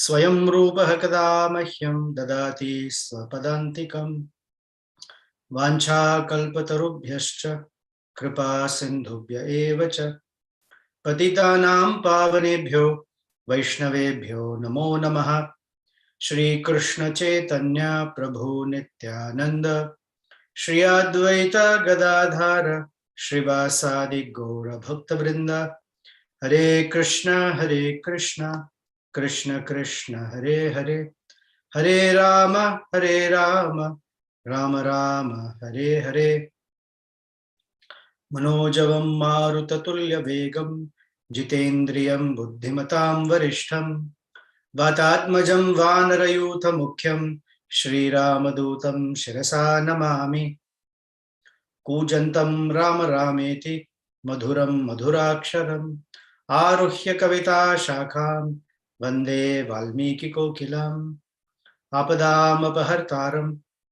स्वयं रूपः कदा मह्यं ददाति स्वपदान्तिकम् वाञ्छाकल्पतरुभ्यश्च कृपा सिन्धुभ्य एव च पतितानां पावनेभ्यो वैष्णवेभ्यो नमो नमः। श्रीकृष्ण चैतन्य प्रभु नित्यानंद श्री अद्वैत गदाधर श्रीवासादि गौर भक्तवृंद हरे कृष्ण कृष्ण कृष्ण हरे हरे हरे राम राम राम हरे हरे। मनोजवं मारुततुल्यवेगं जितेन्द्रियं बुद्धिमतां वरिष्ठं वातात्मजं वानरयूथमुख्यं श्रीरामदूतं शिरसा नमामि। कूजन्तं राम रामेति मधुरं मधुराक्षरम् आरुह्य कविताशाखां वन्दे वाल्मीकिकोकिलम्। आपदामपहर्तारं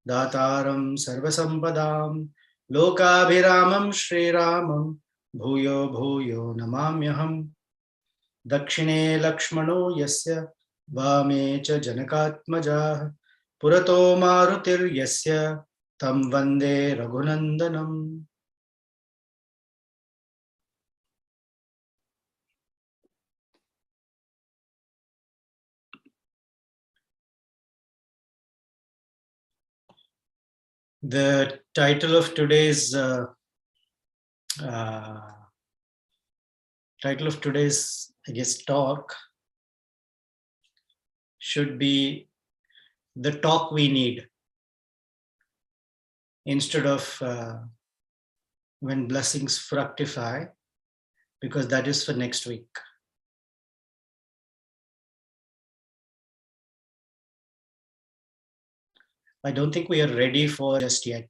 दातारं सर्वसम्पदां लोकाभिरामं श्रीरामं भूयो भूयो नमाम्यहम्। दक्षिणे लक्ष्मणो यस्य वामे च जनकात्मजाः पुरतो मारुतिर्यस्य तं वन्दे रघुनन्दनम्। The title of today's I guess talk should be the talk we need, instead of when blessings fructify, because that is for next week. I don't think we are ready for just yet.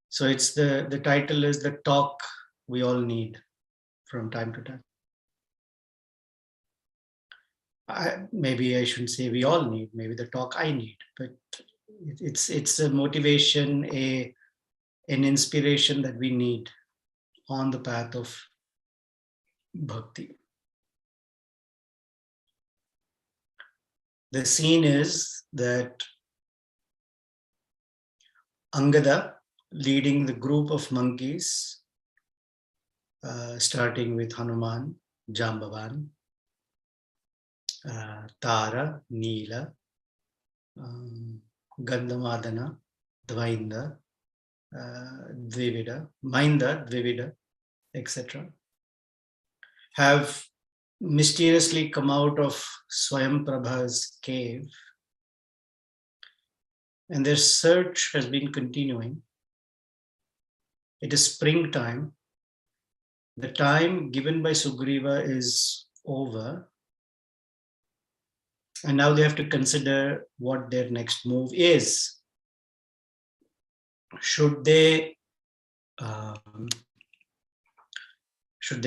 So it's the title is the talk we all need from time to time. Maybe I shouldn't say we all need, maybe the talk I need, but it's a motivation, an inspiration that we need on the path of bhakti. The scene is that Angada leading the group of monkeys, starting with Hanuman, Jambavan, Tara, Neela, Gandhamadana, Dvainda, Dvivida, Mainda, Dvivida, etc., have mysteriously come out of Swayam Prabha's cave, and their search has been continuing. It is springtime. The time given by Sugriva is over, and now they have to consider what their next move is. Should they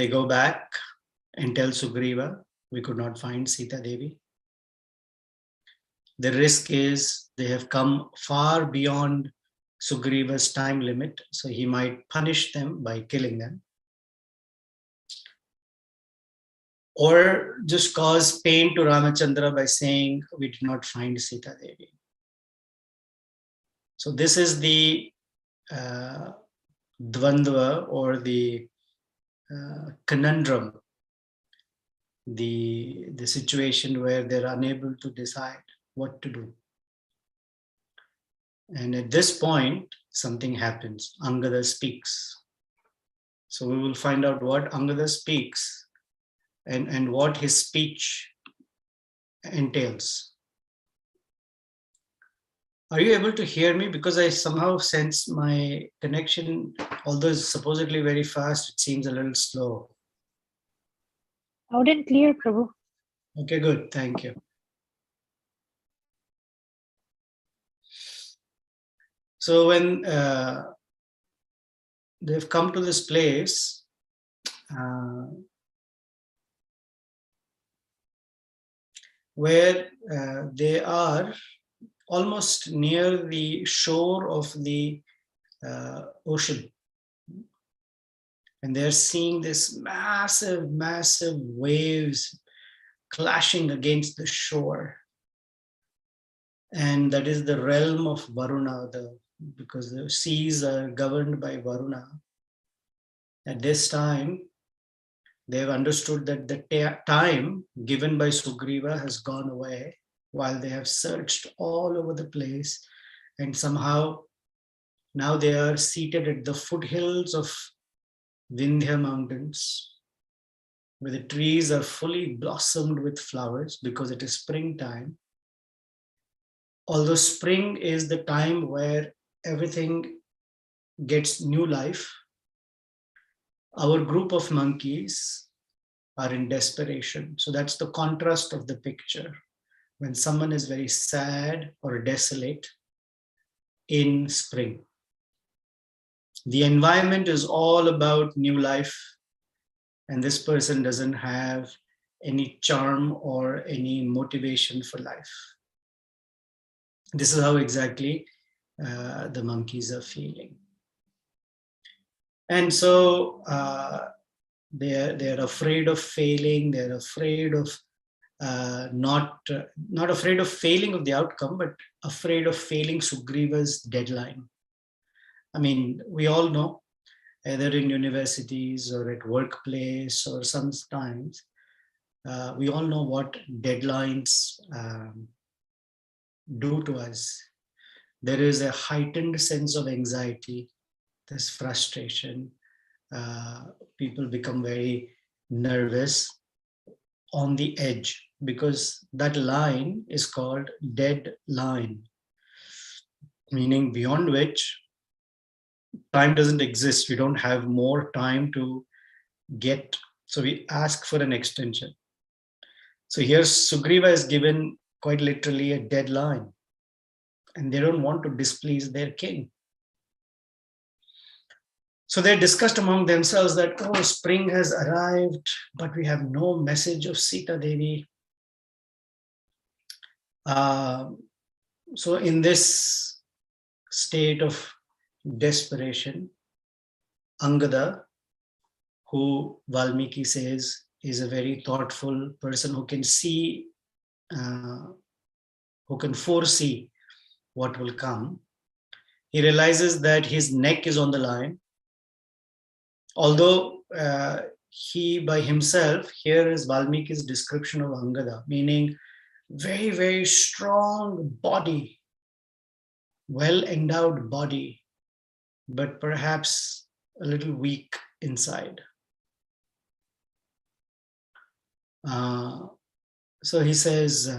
go back and tell Sugriva we could not find Sita Devi? The risk is they have come far beyond Sugriva's time limit, so he might punish them by killing them, or just cause pain to Ramachandra by saying we did not find Sita Devi. So this is the dvandva, or the conundrum, the situation where they're unable to decide what to do. And at this point, something happens. Angada speaks. So we will find out what Angada speaks and what his speech entails. Are you able to hear me? Because I somehow sense my connection, although it's supposedly very fast, it seems a little slow. Loud and clear, Prabhu. Okay, good. Thank you. So when they've come to this place, where they are almost near the shore of the ocean, and they're seeing this massive waves clashing against the shore. And that is the realm of Varuna, because the seas are governed by Varuna. At this time, they have understood that the time given by Sugriva has gone away, while they have searched all over the place, and somehow now they are seated at the foothills of Vindhya mountains, where the trees are fully blossomed with flowers because it is springtime. Although spring is the time where everything gets new life, our group of monkeys are in desperation. So that's the contrast of the picture. When someone is very sad or desolate in spring, the environment is all about new life, and this person doesn't have any charm or any motivation for life. This is how exactly the monkeys are feeling. And so they're afraid of failing. They're afraid of not afraid of failing of the outcome, but afraid of failing Sugriva's deadline. I mean, we all know, either in universities or at workplace or sometimes, we all know what deadlines do to us. There is a heightened sense of anxiety, there's frustration. People become very nervous, on the edge, because that line is called dead line, meaning beyond which time doesn't exist. We don't have more time to get, so we ask for an extension. So here Sugriva is given quite literally a deadline, and they don't want to displease their king. So they discussed among themselves that, oh, spring has arrived, but we have no message of Sita Devi. So in this state of desperation, Angada, who Valmiki says is a very thoughtful person who can see, who can foresee what will come, he realizes that his neck is on the line. Although he by himself, here is Valmiki's description of Angada, meaning very, very strong body, well-endowed body, but perhaps a little weak inside. So he says,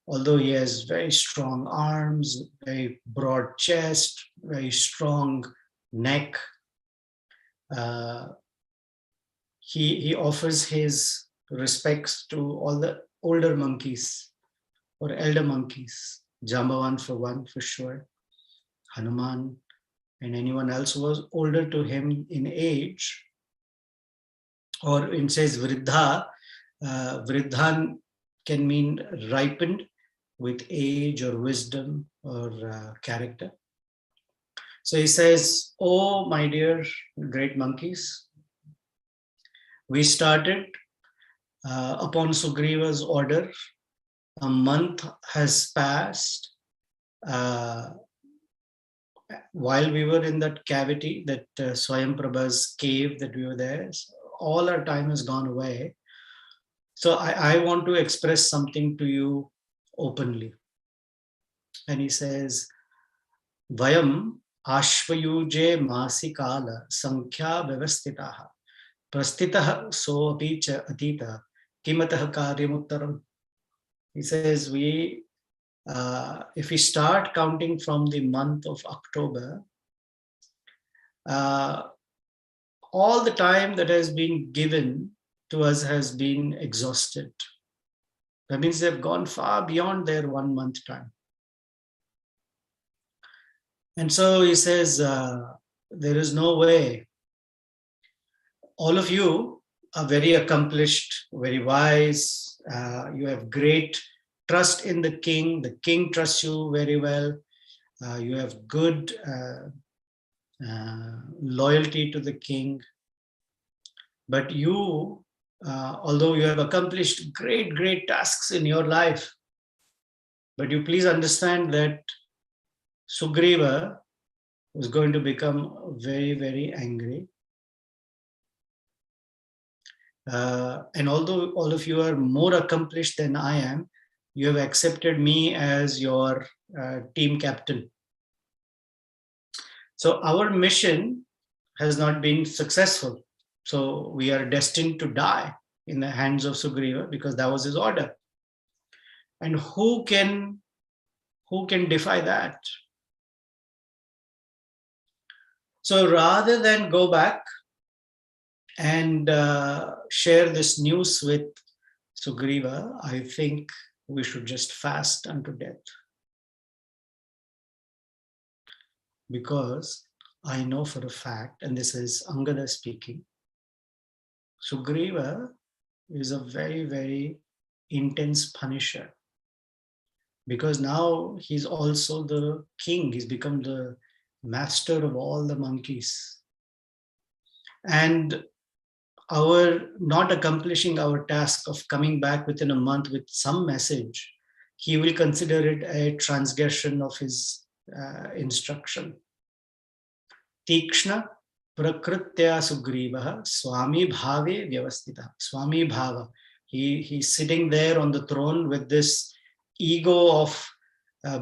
although he has very strong arms, very broad chest, very strong neck, he offers his respects to all the older monkeys or elder monkeys, Jambavan for one for sure, Hanuman, and anyone else who was older to him in age. Or it says Vriddha, Vriddhan can mean ripened with age or wisdom or character. So he says, oh, my dear great monkeys, we started upon Sugriva's order. A month has passed. While we were in that cavity, that Swayamprabha's cave that we were there, all our time has gone away. So I want to express something to you openly. And he says, Vayam Ashvayuje Masikala Sankhya Vyavastitaha Prastitaha Soapi Cha Atita Kimatah Karyamuttaram. He says, if we start counting from the month of October, all the time that has been given to us has been exhausted. That means they've gone far beyond their 1 month time. And so he says, there is no way. All of you are very accomplished, very wise. You have great trust in the king trusts you very well. You have good loyalty to the king. But you although you have accomplished great tasks in your life, but you please understand that Sugriva was going to become very angry. And although all of you are more accomplished than I am, you have accepted me as your team captain. So our mission has not been successful. So we are destined to die in the hands of Sugriva because that was his order. And who can defy that? So rather than go back and share this news with Sugriva, I think we should just fast unto death. Because I know for a fact, and this is Angada speaking, Sugriva is a very intense punisher. Because now he's also the king, he's become the master of all the monkeys. And our not accomplishing our task of coming back within a month with some message, he will consider it a transgression of his instruction. Tikshna prakritya Sugriva Swami Bhave Vyavastita. Swami Bhava. He's sitting there on the throne with this ego of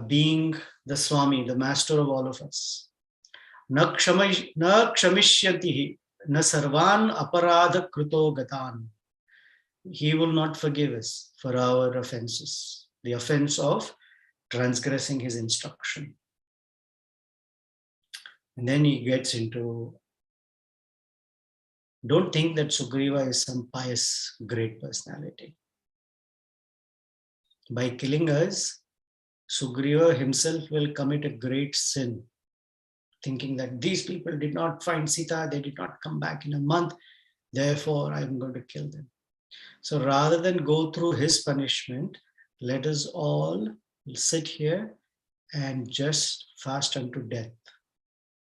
being the Swami, the master of all of us. Na ksamishyatihi na sarvan aparadha kruto gatan. He will not forgive us for our offenses, the offense of transgressing his instruction. And then he gets into, don't think that Sugriva is some pious, great personality. By killing us, Sugriva himself will commit a great sin, thinking that these people did not find Sita, they did not come back in a month, therefore I'm going to kill them. So rather than go through his punishment, let us all sit here and just fast unto death.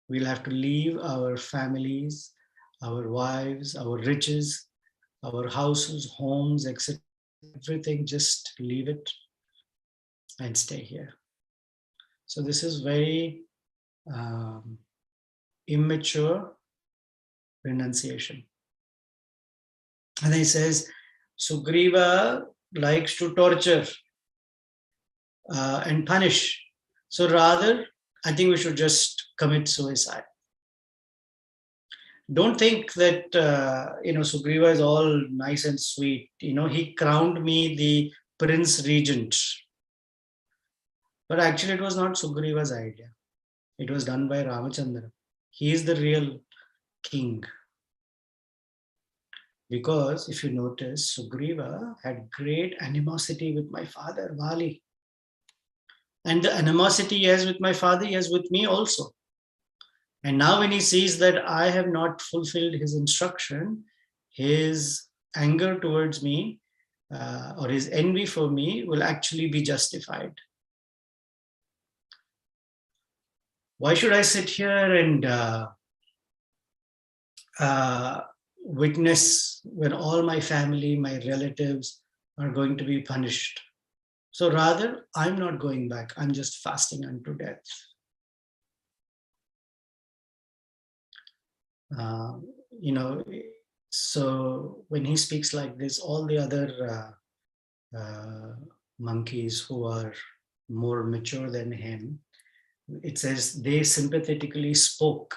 We'll have to leave our families, our wives, our riches, our houses, homes, etc. Everything, just leave it and stay here. So this is very immature renunciation. And he says, Sugriva likes to torture and punish. So rather, I think we should just commit suicide. Don't think that, Sugriva is all nice and sweet. He crowned me the Prince Regent. But actually, it was not Sugriva's idea. It was done by Ramachandra. He is the real king. Because if you notice, Sugriva had great animosity with my father, Vali. And the animosity he has with my father, he has with me also. And now when he sees that I have not fulfilled his instruction, his anger towards me or his envy for me will actually be justified. Why should I sit here and witness when all my family, my relatives are going to be punished? So rather, I'm not going back. I'm just fasting unto death. So when he speaks like this, all the other monkeys who are more mature than him, it says they sympathetically spoke.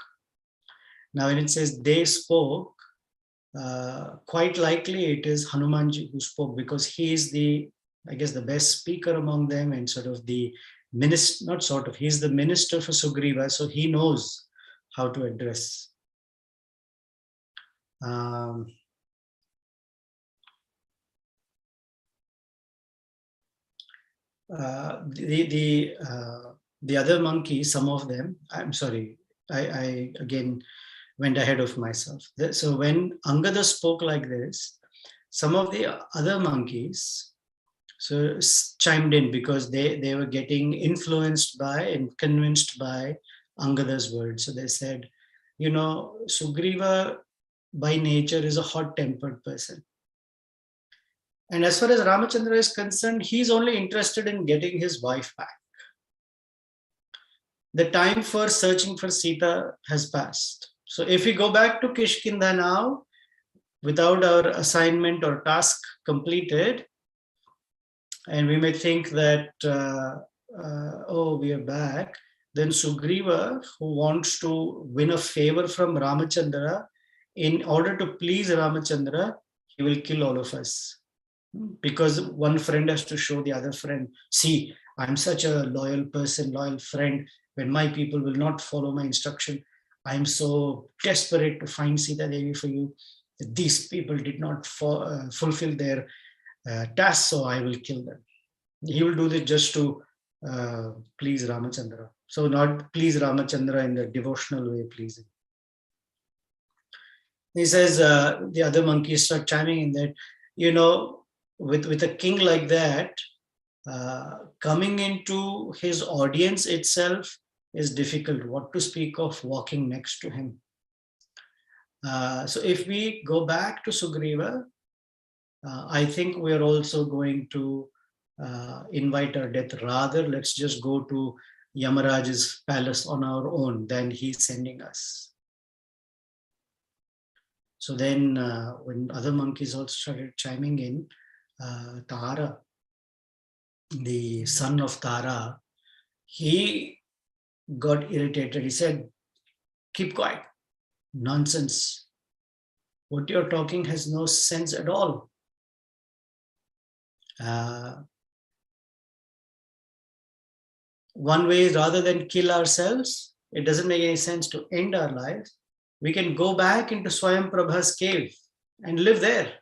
Now, when it says they spoke, quite likely it is Hanumanji who spoke, because he is the best speaker among them, and sort of the minister, he's the minister for Sugriva, so he knows how to address. The other monkeys, some of them, I'm sorry, I again went ahead of myself. So when Angada spoke like this, some of the other monkeys chimed in, because they were getting influenced by and convinced by Angada's words. So they said, Sugriva by nature is a hot-tempered person. And as far as Ramachandra is concerned, he's only interested in getting his wife back. The time for searching for Sita has passed. So if we go back to Kishkinda now, without our assignment or task completed, and we may think that, oh, we are back, then Sugriva, who wants to win a favor from Ramachandra, in order to please Ramachandra, he will kill all of us. Because one friend has to show the other friend, see, I'm such a loyal person, loyal friend. When my people will not follow my instruction, I'm so desperate to find Sita Devi for you. These people did not fulfill their task, so I will kill them. He will do this just to please Ramachandra. So not please Ramachandra in the devotional way, pleasing. He says, the other monkeys start chiming in that, you know, with a king like that, coming into his audience itself is difficult. What to speak of walking next to him? So if we go back to Sugriva, I think we're also going to invite our death. Rather, let's just go to Yamaraj's palace on our own than he's sending us. So then when other monkeys also started chiming in, Tara, the son of Tara, he got irritated. He said, keep quiet, nonsense. What you're talking has no sense at all. One way is, rather than kill ourselves, it doesn't make any sense to end our lives. We can go back into Swayam Prabha's cave and live there.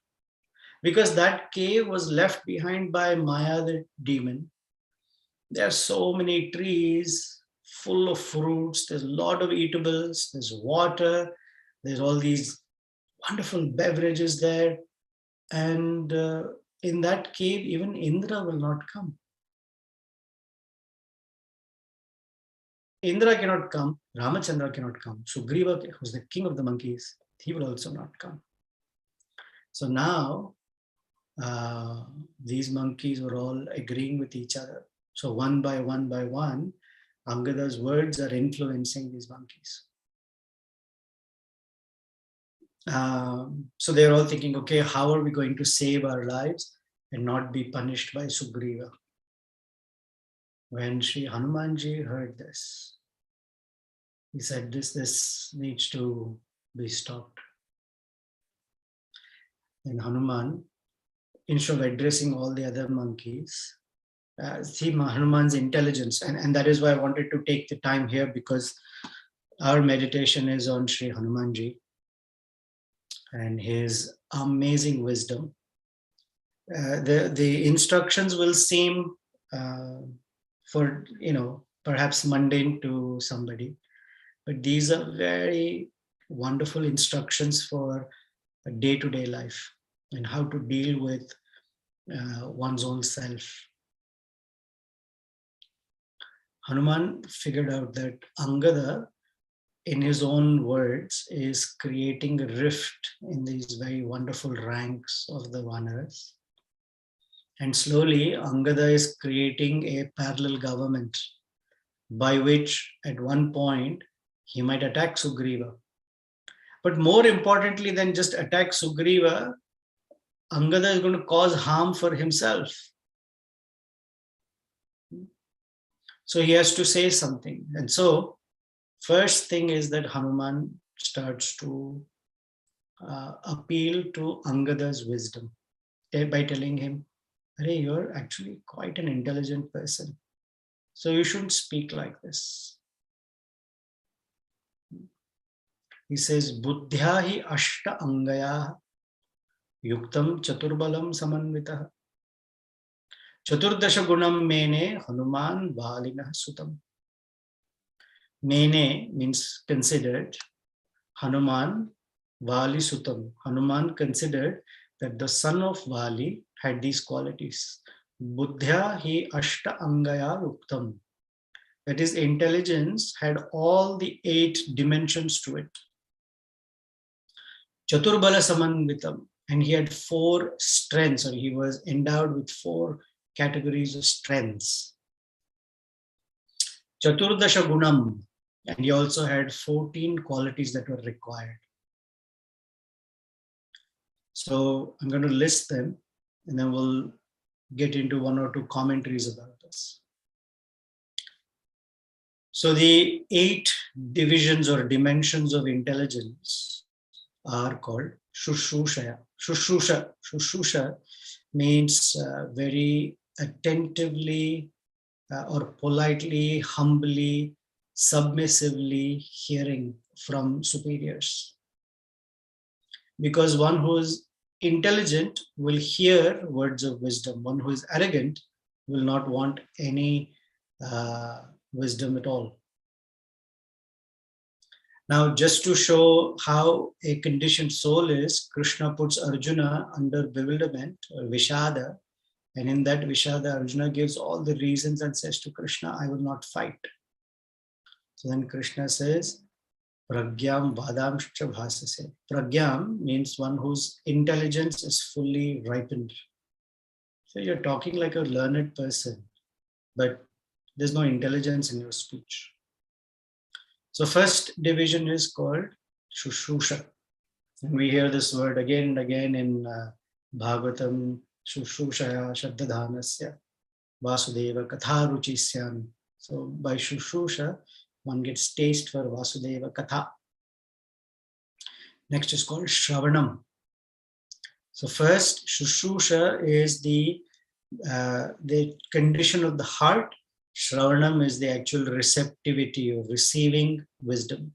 Because that cave was left behind by Maya, the demon. There are so many trees full of fruits. There's a lot of eatables. There's water. There's all these wonderful beverages there. And in that cave, even Indra will not come. Indra cannot come. Ramachandra cannot come. Sugriva, who's the king of the monkeys, he will also not come. So now, these monkeys were all agreeing with each other. So one by one, Angada's words are influencing these monkeys. So they're all thinking, okay, how are we going to save our lives and not be punished by Sugriva? When Sri Hanumanji heard this, he said, this needs to be stopped. And Hanuman, instead of addressing all the other monkeys, see Hanuman's intelligence. And that is why I wanted to take the time here, because our meditation is on Sri Hanumanji and his amazing wisdom. The instructions will seem for, perhaps mundane to somebody, but these are very wonderful instructions for a day-to-day life and how to deal with one's own self. Hanuman figured out that Angada, in his own words, is creating a rift in these very wonderful ranks of the Vanaras. And slowly, Angada is creating a parallel government by which, at one point, he might attack Sugriva. But more importantly than just attack Sugriva, Angada is going to cause harm for himself. So he has to say something. And so, first thing is that Hanuman starts to appeal to Angada's wisdom by telling him, "Hey, you're actually quite an intelligent person. So you shouldn't speak like this." He says, "Buddhya hi ashta angaya yuktam chaturbalam samanvitah. Chaturdasha gunam mene Hanuman valinah sutam." Mene means considered. Hanuman Vali Sutam. Hanuman considered that the son of Vali had these qualities. Buddhya hi ashta angaya yuktam. That his intelligence had all the 8 dimensions to it. Chaturbala samanvitam. And he had 4 strengths, or he was endowed with 4 categories of strengths. Chaturdasha Gunam, and he also had 14 qualities that were required. So I'm going to list them, and then we'll get into 1 or 2 commentaries about this. So the 8 divisions or dimensions of intelligence are called Shushrushaya. Shushusha means very attentively or politely, humbly, submissively hearing from superiors. Because one who is intelligent will hear words of wisdom. One who is arrogant will not want any wisdom at all. Now, just to show how a conditioned soul is, Krishna puts Arjuna under bewilderment or Vishada. And in that Vishada, Arjuna gives all the reasons and says to Krishna, I will not fight. So then Krishna says, Pragyam Vadamscha Bhasase. Pragyam means one whose intelligence is fully ripened. So you're talking like a learned person, but there's no intelligence in your speech. So first division is called Shushusha. And we hear this word again and again in Bhagavatam, Shushushaya Shaddadhanasya Vasudeva Katha Ruchisyami. So by Shushusha, one gets taste for Vasudeva Katha. Next is called Shravanam. So first, Shushusha is the condition of the heart. Shravanam is the actual receptivity of receiving wisdom.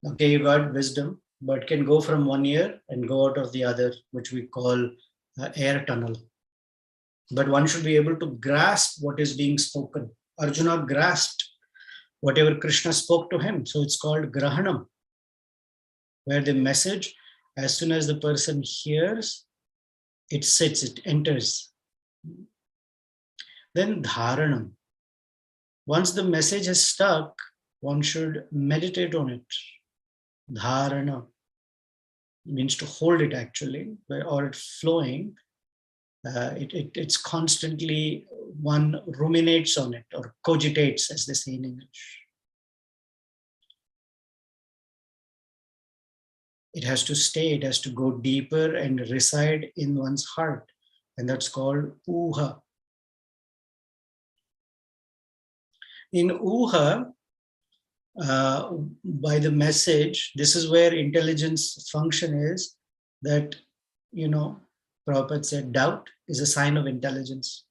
Okay, you got wisdom, but can go from one ear and go out of the other, which we call air tunnel. But one should be able to grasp what is being spoken. Arjuna grasped whatever Krishna spoke to him. So it's called Grahanam, where the message, as soon as the person hears, it sits, it enters. Then Dharanam. Once the message has stuck, one should meditate on it. Dharana means to hold it actually, or it's flowing. It's constantly, one ruminates on it or cogitates, as they say in English. It has to stay, it has to go deeper and reside in one's heart. And that's called Uha. In Uha, by the message, this is where intelligence function is, that, Prabhupada said, doubt is a sign of intelligence.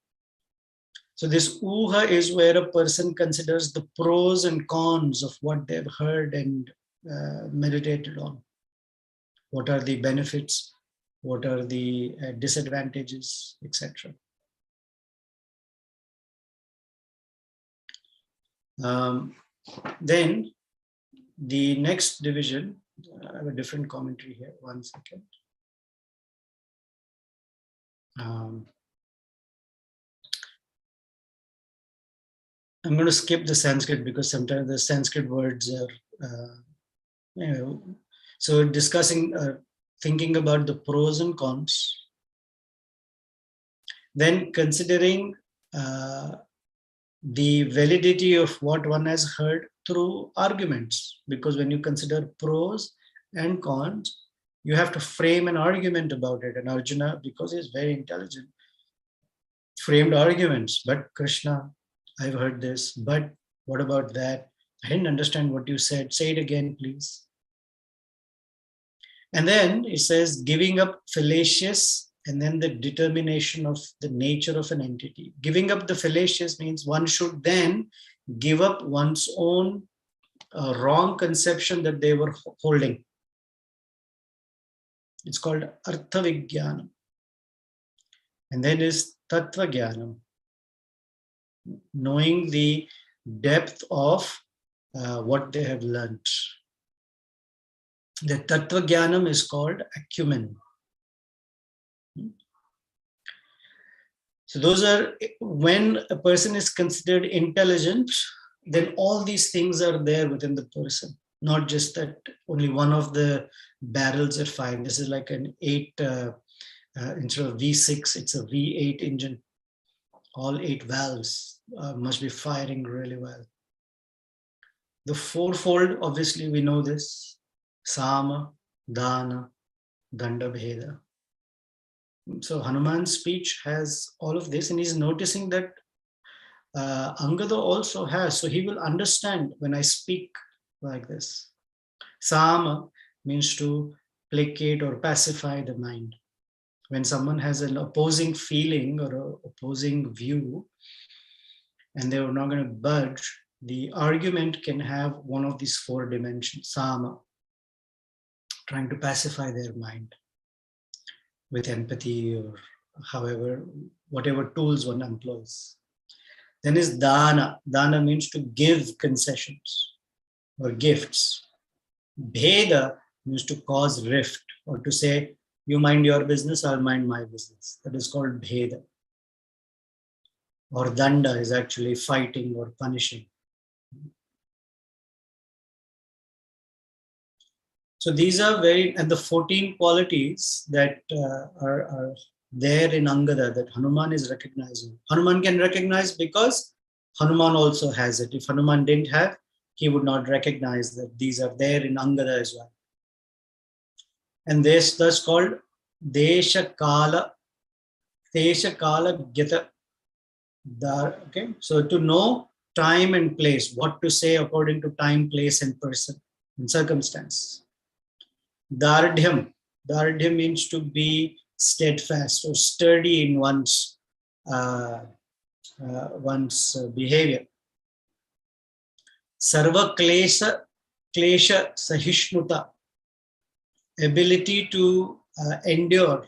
So this Uha is where a person considers the pros and cons of what they've heard and meditated on. What are the benefits? What are the disadvantages, etc. Then the next division, I have a different commentary here, 1 second. I'm going to skip the Sanskrit because sometimes the Sanskrit words are, so discussing, thinking about the pros and cons, then considering the validity of what one has heard through arguments, because when you consider pros and cons, you have to frame an argument about it. And Arjuna, because he's very intelligent, framed arguments. But Krishna, I've heard this, but what about that? I didn't understand what you said. Say it again, please. And then it says giving up fallacious, and then the determination of the nature of an entity. Giving up the fallacious means one should then give up one's own wrong conception that they were holding. It's called Artha Vijnanam. And then is Tattva Jnanam, knowing the depth of what they have learned. The Tattva Jnanam is called acumen. So those are, when a person is considered intelligent, then all these things are there within the person. Not just that only one of the barrels are firing. This is like an 8, instead of V6, it's a V8 engine. All 8 valves must be firing really well. The fourfold, obviously, we know this: Sama, Dana, Danda, Bheda. So Hanuman's speech has all of this, and he's noticing that Angada also has. So he will understand when I speak like this. Sama means to placate or pacify the mind. When someone has an opposing feeling or an opposing view, and they're not going to budge, the argument can have one of these 4 dimensions: Sama, trying to pacify their mind with empathy or however, whatever tools one employs. Then is Dana. Dana means to give concessions or gifts. Bheda means to cause rift, or to say, you mind your business, I'll mind my business. That is called Bheda. Or Danda is actually fighting or punishing. So these are and the 14 qualities that are there in Angada that Hanuman is recognizing. Hanuman can recognize because Hanuman also has it. If Hanuman didn't have, he would not recognize that these are there in Angada as well. And this thus called Desha Kala Gyata. Okay, so to know time and place, what to say according to time, place, and person and circumstance. Dardhyam. Dardhyam means to be steadfast or sturdy in one's behavior. Sarva klesha sahishnuta. Ability to endure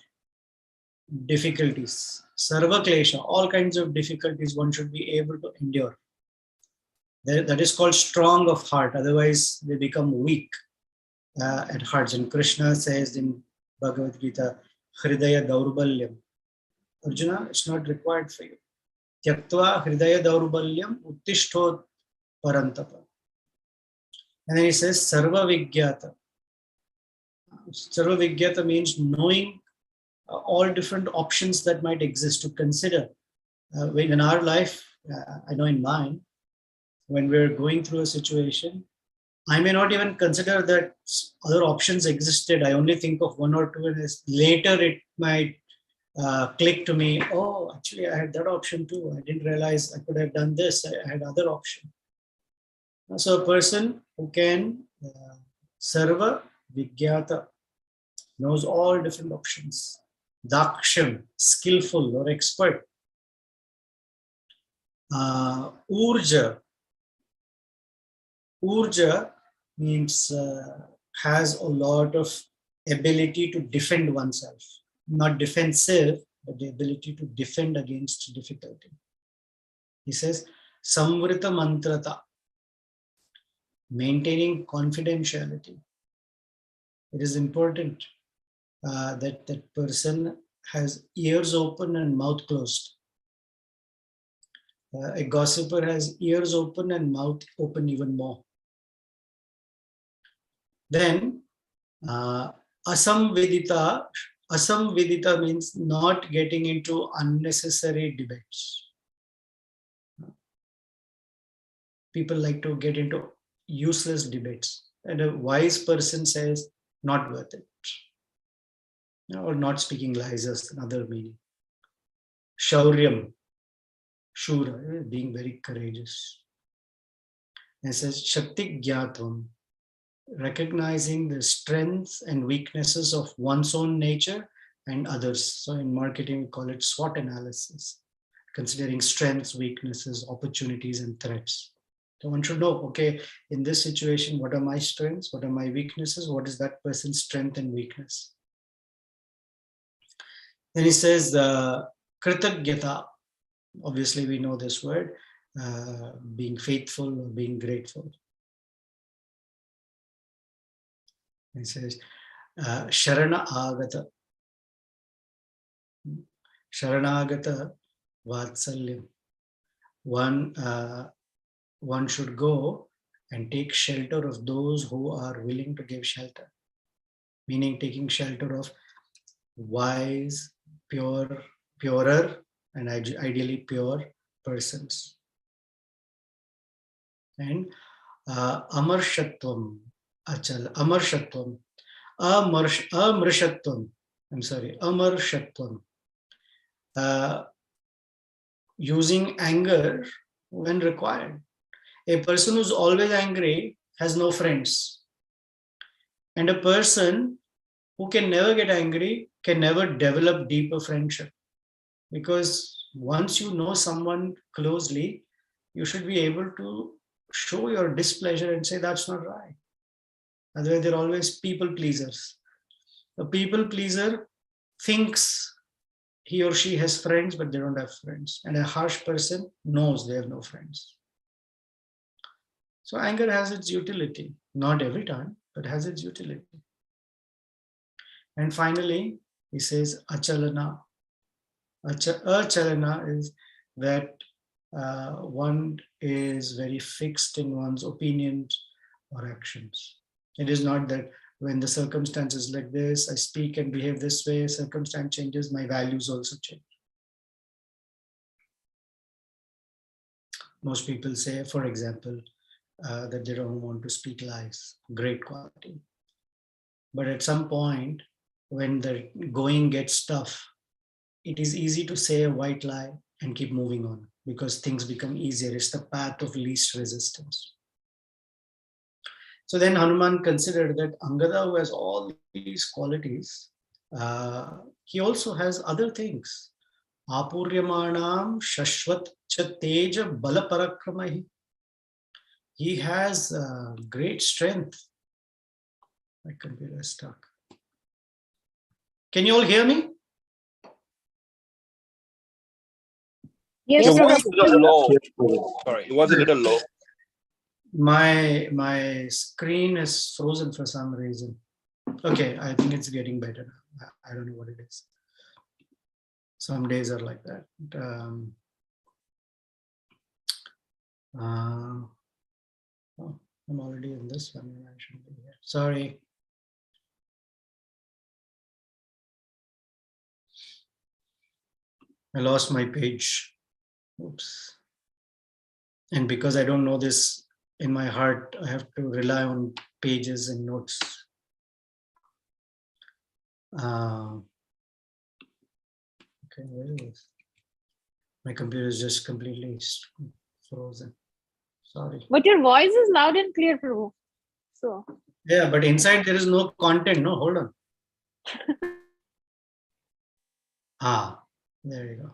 difficulties. Sarva klesha, all kinds of difficulties one should be able to endure. That is called strong of heart. Otherwise, they become weak at hearts. And Krishna says in Bhagavad Gita, Hridaya Daurbalyam. Arjuna, it's not required for you. Tyaktva Hridaya Daurbalyam Uttishthot Parantapa. And then he says, Sarva Vigyata. Sarva Vigyata means knowing all different options that might exist to consider. In our life, I know in mine, when we're going through a situation, I may not even consider that other options existed. I only think of 1 or 2, and later it might click to me, oh, actually I had that option too. I didn't realize I could have done this. I had other option. So a person who can Sarva Vigyata, knows all different options. Daksham, skillful or expert. Urja. Urja means has a lot of ability to defend oneself. Not defensive, but the ability to defend against difficulty. He says, Samvrita Mantrata, maintaining confidentiality. It is important that that person has ears open and mouth closed. A gossiper has ears open and mouth open even more. Then Asamvidita. Asamvidita means not getting into unnecessary debates. People like to get into useless debates. And a wise person says, not worth it. Or not speaking lies is another meaning. Shauryam, Shura, being very courageous. And it says, Shakti Gyatvam, recognizing the strengths and weaknesses of one's own nature and others. So in marketing, we call it SWOT analysis, considering strengths, weaknesses, opportunities, and threats. So one should know, okay, in this situation, what are my strengths? What are my weaknesses? What is that person's strength and weakness? Then he says, Kritagyata. Obviously, we know this word, being faithful or being grateful. He says, Sharana Agata. Sharanagata Vatsalyam. One should go and take shelter of those who are willing to give shelter, meaning taking shelter of wise, purer, and ideally pure persons. And amarshatvam, amarshatvam, amrshatvam, I'm sorry, amarshatvam, using anger when required. A person who's always angry has no friends. And a person who can never get angry can never develop deeper friendship. Because once you know someone closely, you should be able to show your displeasure and say, that's not right. Otherwise, they're always people pleasers. A people pleaser thinks he or she has friends, but they don't have friends. And a harsh person knows they have no friends. So anger has its utility, not every time, but has its utility. And finally, he says achalana. Achalana is that one is very fixed in one's opinions or actions. It is not that when the circumstances like this, I speak and behave this way, circumstance changes, my values also change. Most people say, for example, that they don't want to speak lies, great quality. But at some point, when the going gets tough, it is easy to say a white lie and keep moving on because things become easier. It's the path of least resistance. So then Hanuman considered that Angada, who has all these qualities, he also has other things. Apuryamanam Shashvat Chateja Balaparakramahi. He has great strength. My computer is stuck. Can you all hear me? Yes, It was Prabhu. a little low. Sorry, it was a little low. My screen is frozen for some reason. Okay, I think it's getting better now. I don't know what it is. Some days are like that. Oh, I'm already in this one. I should be here. Sorry. I lost my page. Oops. And because I don't know this in my heart, I have to rely on pages and notes. Okay, where is it? My computer is just completely frozen. Sorry. But your voice is loud and clear, Prabhu. So Yeah, but inside there is no content. No, hold on. There you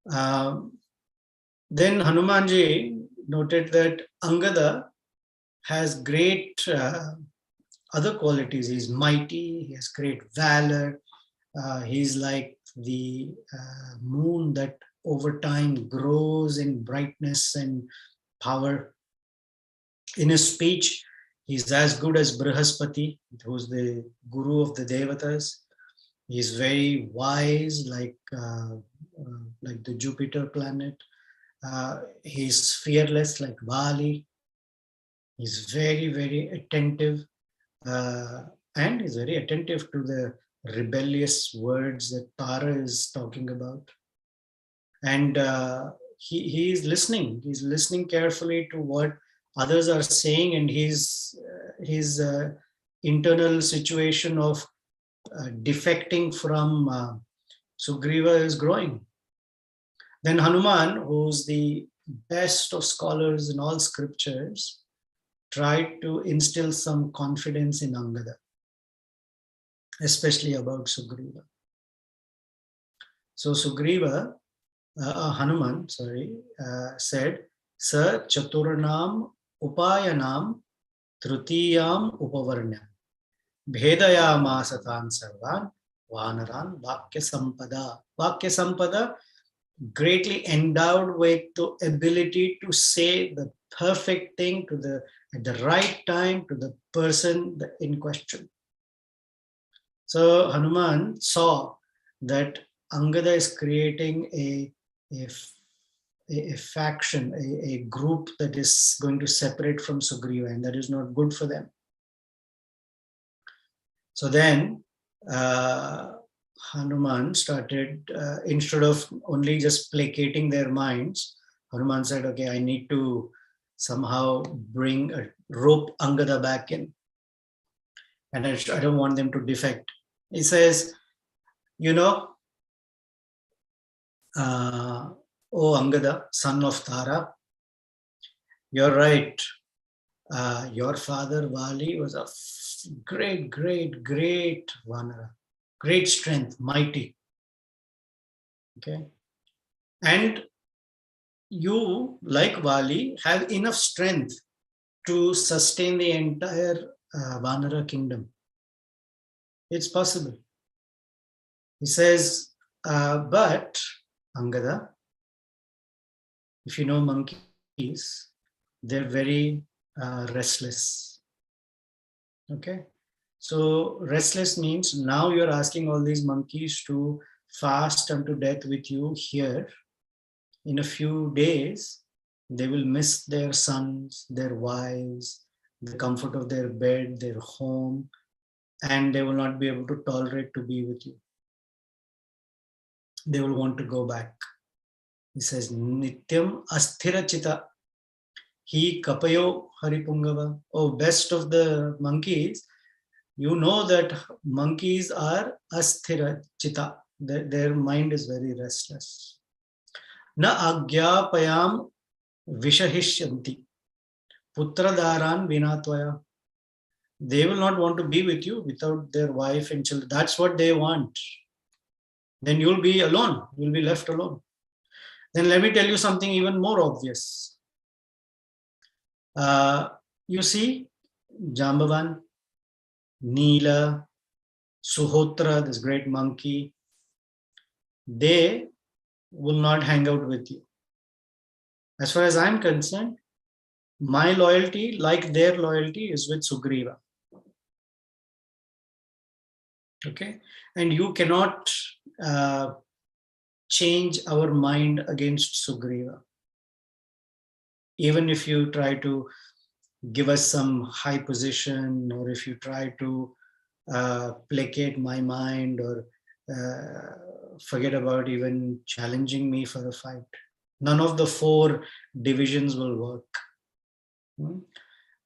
go. Then Hanumanji noted that Angada has great other qualities. He's mighty, he has great valor. He's like the moon that over time grows in brightness and power. In his speech, he's as good as Brihaspati, who's the guru of the Devatas. He's very wise, like the Jupiter planet. He's fearless, like Bali. He's very, very attentive, and he's very attentive to the rebellious words that Tara is talking about. And he is listening. He's listening carefully to what others are saying, and his internal situation of defecting from Sugriva is growing. Then Hanuman, who's the best of scholars in all scriptures, tried to instill some confidence in Angada, especially about Sugriva. So Hanuman, said, Sa Chaturnam Upayanam Trutiyam Upavarnyam Bhedayamasa Tan Sarvan Vanaran Vakya Sampada. Vakya Sampada, greatly endowed with the ability to say the perfect thing at the right time to the person in question. So Hanuman saw that Angada is creating a faction, a group that is going to separate from Sugriva, and that is not good for them. So then Hanuman started, instead of only just placating their minds, Hanuman said, okay, I need to somehow rope Angada back in. And I don't want them to defect. He says, oh Angada, son of Tara, you're right. Your father Vali was a great Vanara, great strength, mighty. Okay. And you, like Vali, have enough strength to sustain the entire Vanara kingdom. It's possible. He says, but Angada, if you know monkeys, they're very restless. Okay. So restless means now you're asking all these monkeys to fast unto death with you here. In a few days, they will miss their sons, their wives, the comfort of their bed, their home, and they will not be able to tolerate to be with you. They will want to go back. He says, Nityam asthirachita hi kapayo haripungava. Oh, best of the monkeys, you know that monkeys are asthirachita. Their mind is very restless. Na agyapayam vishahishyanti putradaran vinatvaya. They will not want to be with you without their wife and children. That's what they want. Then you'll be alone. You'll be left alone. Then let me tell you something even more obvious. You see, Jambavan, Neela, Suhotra, this great monkey, they will not hang out with you. As far as I'm concerned, my loyalty, like their loyalty, is with Sugriva. Okay, and you cannot change our mind against Sugriva. Even if you try to give us some high position, or if you try to placate my mind, or forget about even challenging me for a fight. None of the 4 divisions will work.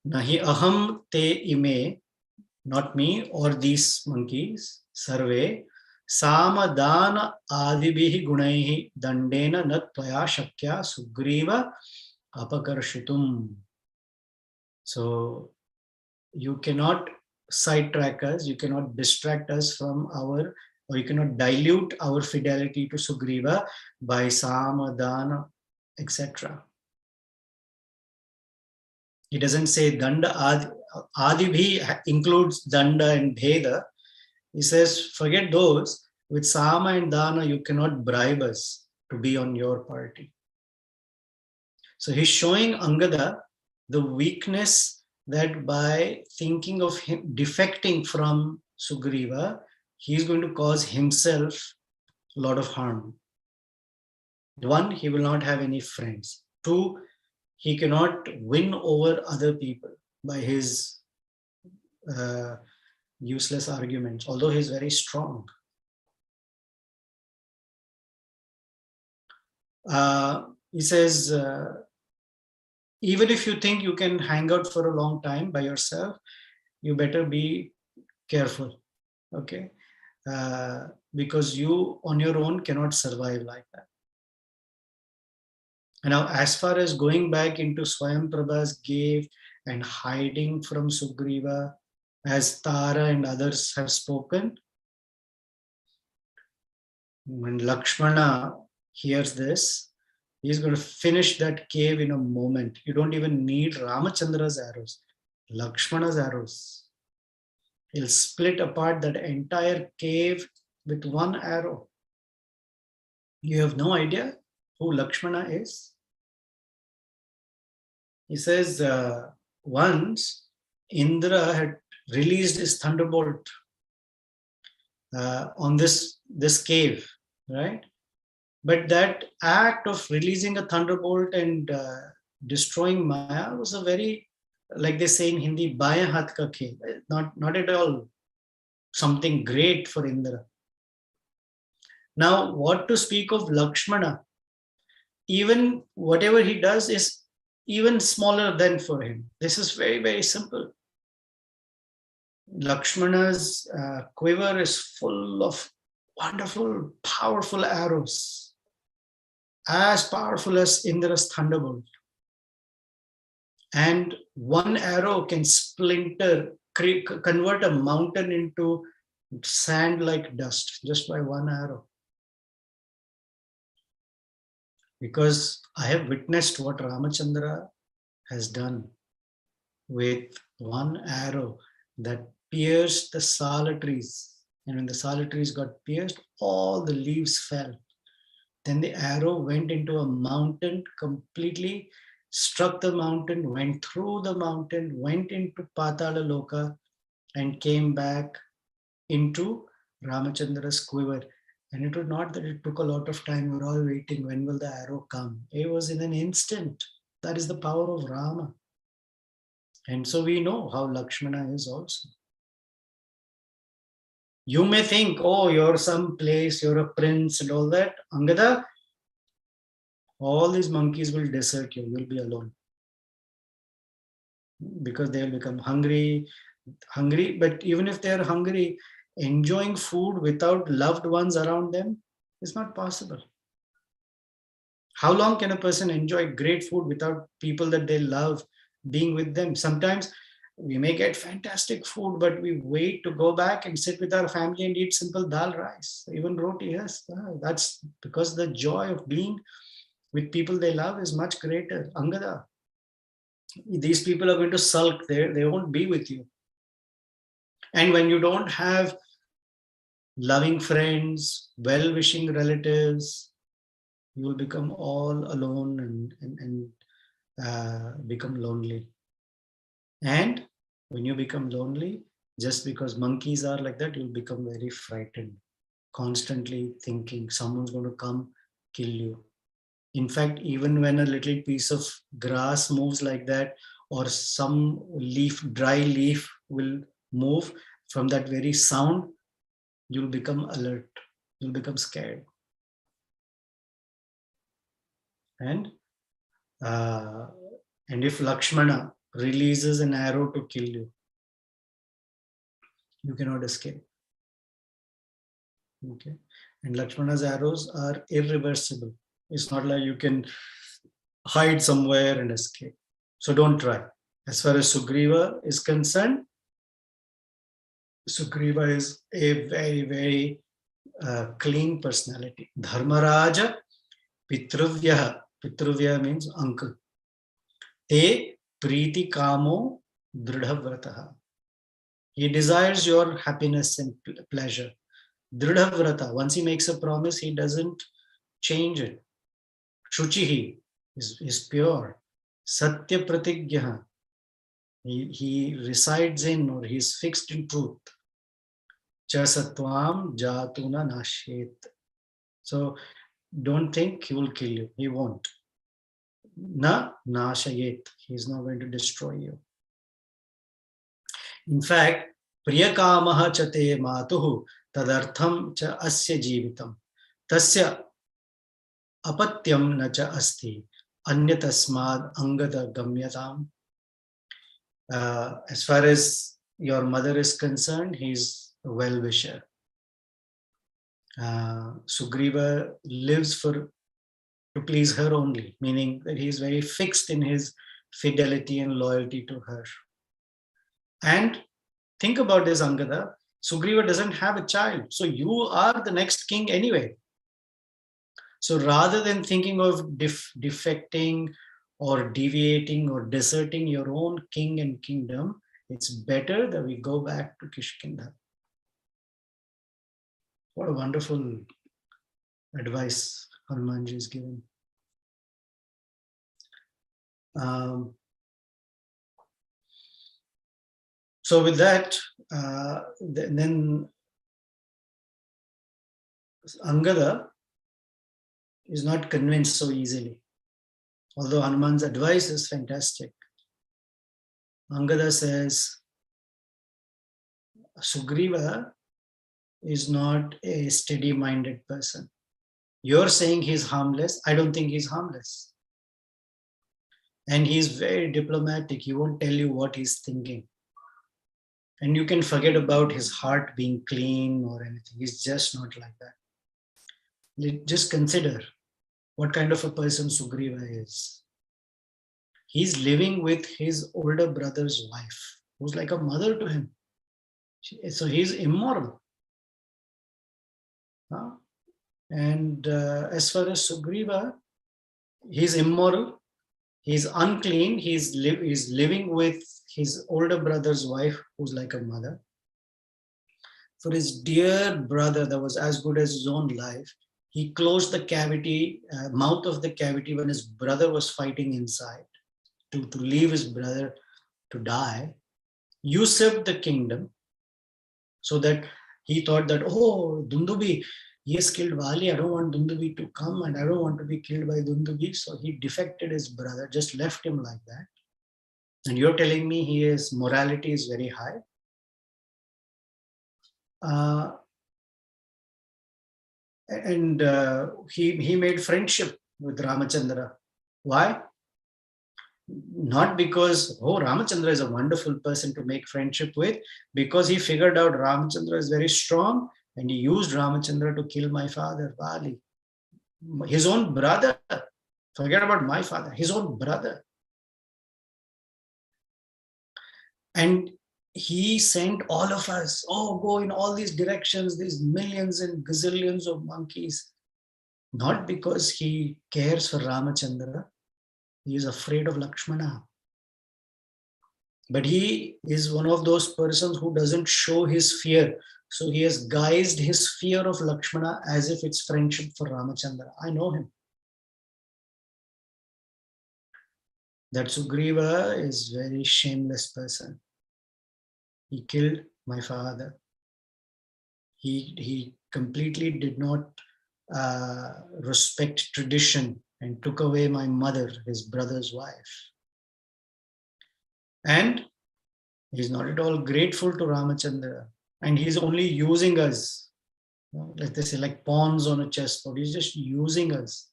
Nahi aham te ime, not me or these monkeys, sarve, samadana adibhihi gunaihi dandena na tvaya shakya sugriva apakarshitum. So you cannot sidetrack us, you cannot distract us from our, or you cannot dilute our fidelity to Sugriva by samadana, etc. He doesn't say danda adibhi includes danda and bheda. He says, forget those. With sama and dana, you cannot bribe us to be on your party. So he's showing Angada the weakness that by thinking of him defecting from Sugriva, he's going to cause himself a lot of harm. 1, he will not have any friends. 2, he cannot win over other people by his useless arguments, although he's very strong. He says, even if you think you can hang out for a long time by yourself, you better be careful, okay? Because you on your own cannot survive like that. And now, as far as going back into Swayamprabha's cave and hiding from Sugriva, as Tara and others have spoken, when Lakshmana hears this, he's going to finish that cave in a moment. You don't even need Ramachandra's arrows, Lakshmana's arrows. He'll split apart that entire cave with 1 arrow. You have no idea who Lakshmana is? He says once Indra had released his thunderbolt on this cave, right? But that act of releasing a thunderbolt and destroying Maya was a very, like they say in Hindi, baya hath ka khel. Not at all something great for Indra. Now, what to speak of Lakshmana? Even whatever he does is even smaller than for him. This is very, very simple. Lakshmana's quiver is full of wonderful, powerful arrows, as powerful as Indra's thunderbolt. And one arrow can splinter, convert a mountain into sand like dust just by one arrow. Because I have witnessed what Ramachandra has done with one arrow that pierced the sala trees. And when the sala trees got pierced, all the leaves fell. Then the arrow went into a mountain, completely struck the mountain, went through the mountain, went into Patala Loka, and came back into Ramachandra's quiver. And it was not that it took a lot of time. We were all waiting. When will the arrow come? It was in an instant. That is the power of Rama. And so we know how Lakshmana is also. You may think, oh, you're some place, you're a prince and all that. Angada, all these monkeys will desert you. You'll be alone. Because they'll become hungry. But even if they're hungry, enjoying food without loved ones around them is not possible. How long can a person enjoy great food without people that they love being with them? Sometimes we may get fantastic food, but we wait to go back and sit with our family and eat simple dal rice, even roti. Yes, that's because the joy of being with people they love is much greater. Angada, these people are going to sulk there, they won't be with you. And when you don't have loving friends, well-wishing relatives, you will become all alone and become lonely. And when you become lonely, just because monkeys are like that, you'll become very frightened, constantly thinking someone's going to come kill you. In fact, even when a little piece of grass moves like that, or some leaf, dry leaf will move, from that very sound, you'll become alert, you'll become scared. And if Lakshmana releases an arrow to kill you, you cannot escape. Okay. And Lakshmana's arrows are irreversible. It's not like you can hide somewhere and escape. So don't try. As far as Sugriva is concerned, Sugriva is a very, very clean personality. Dharmaraja Pitruvya. Pitruvya means uncle. Te Priti Kamo Dridhavrataha. He desires your happiness and pleasure. Dridhavrata. Once he makes a promise, he doesn't change it. Shuchihi is pure. Satya Pratigyaha. He resides in, or he is fixed in truth. Chasatvam Jatuna Nashet. So don't think he will kill you. He won't. Na Nashayet. He is not going to destroy you. In fact, Priyakamaha chate matuhu tadartham cha asya jeevitam. Tasya apatyam na cha asti anyatasmad angada gamyatam. As far as your mother is concerned, he's a well-wisher. Sugriva lives to please her only, meaning that he is very fixed in his fidelity and loyalty to her. And think about this, Angada. Sugriva doesn't have a child, so you are the next king anyway. So rather than thinking of defecting or deviating or deserting your own king and kingdom, it's better that we go back to Kishkinda. What a wonderful advice Hanumanji is given. So with that, then Angada is not convinced so easily. Although Hanuman's advice is fantastic. Angada says, Sugriva is not a steady-minded person. You're saying he's harmless. I don't think he's harmless. And he's very diplomatic. He won't tell you what he's thinking. And you can forget about his heart being clean or anything. He's just not like that. Just consider what kind of a person Sugriva is. He's living with his older brother's wife, who's like a mother to him. So he's immoral. And as far as Sugriva, he's immoral, he's unclean, he's living with his older brother's wife, who's like a mother. For his dear brother that was as good as his own life, he closed the cavity, mouth of the cavity when his brother was fighting inside to leave his brother to die, usurped the kingdom so that he thought that, oh, Dundubi, he has killed Vali, I don't want Dundubi to come and I don't want to be killed by Dundubi. So he defected his brother, just left him like that. And you're telling me his morality is very high? He made friendship with Ramachandra. Why? Not because, oh, Ramachandra is a wonderful person to make friendship with, because he figured out Ramachandra is very strong and he used Ramachandra to kill my father, Vali. His own brother. Forget about my father, his own brother. And he sent all of us, go in all these directions, these millions and gazillions of monkeys. Not because he cares for Ramachandra. He is afraid of Lakshmana. But he is one of those persons who doesn't show his fear. So he has guised his fear of Lakshmana as if it's friendship for Ramachandra. I know him. That Sugriva is a very shameless person. He killed my father. He completely did not respect tradition and took away my mother, his brother's wife. And he's not at all grateful to Ramachandra. And he's only using us, like they say, like pawns on a chessboard. He's just using us.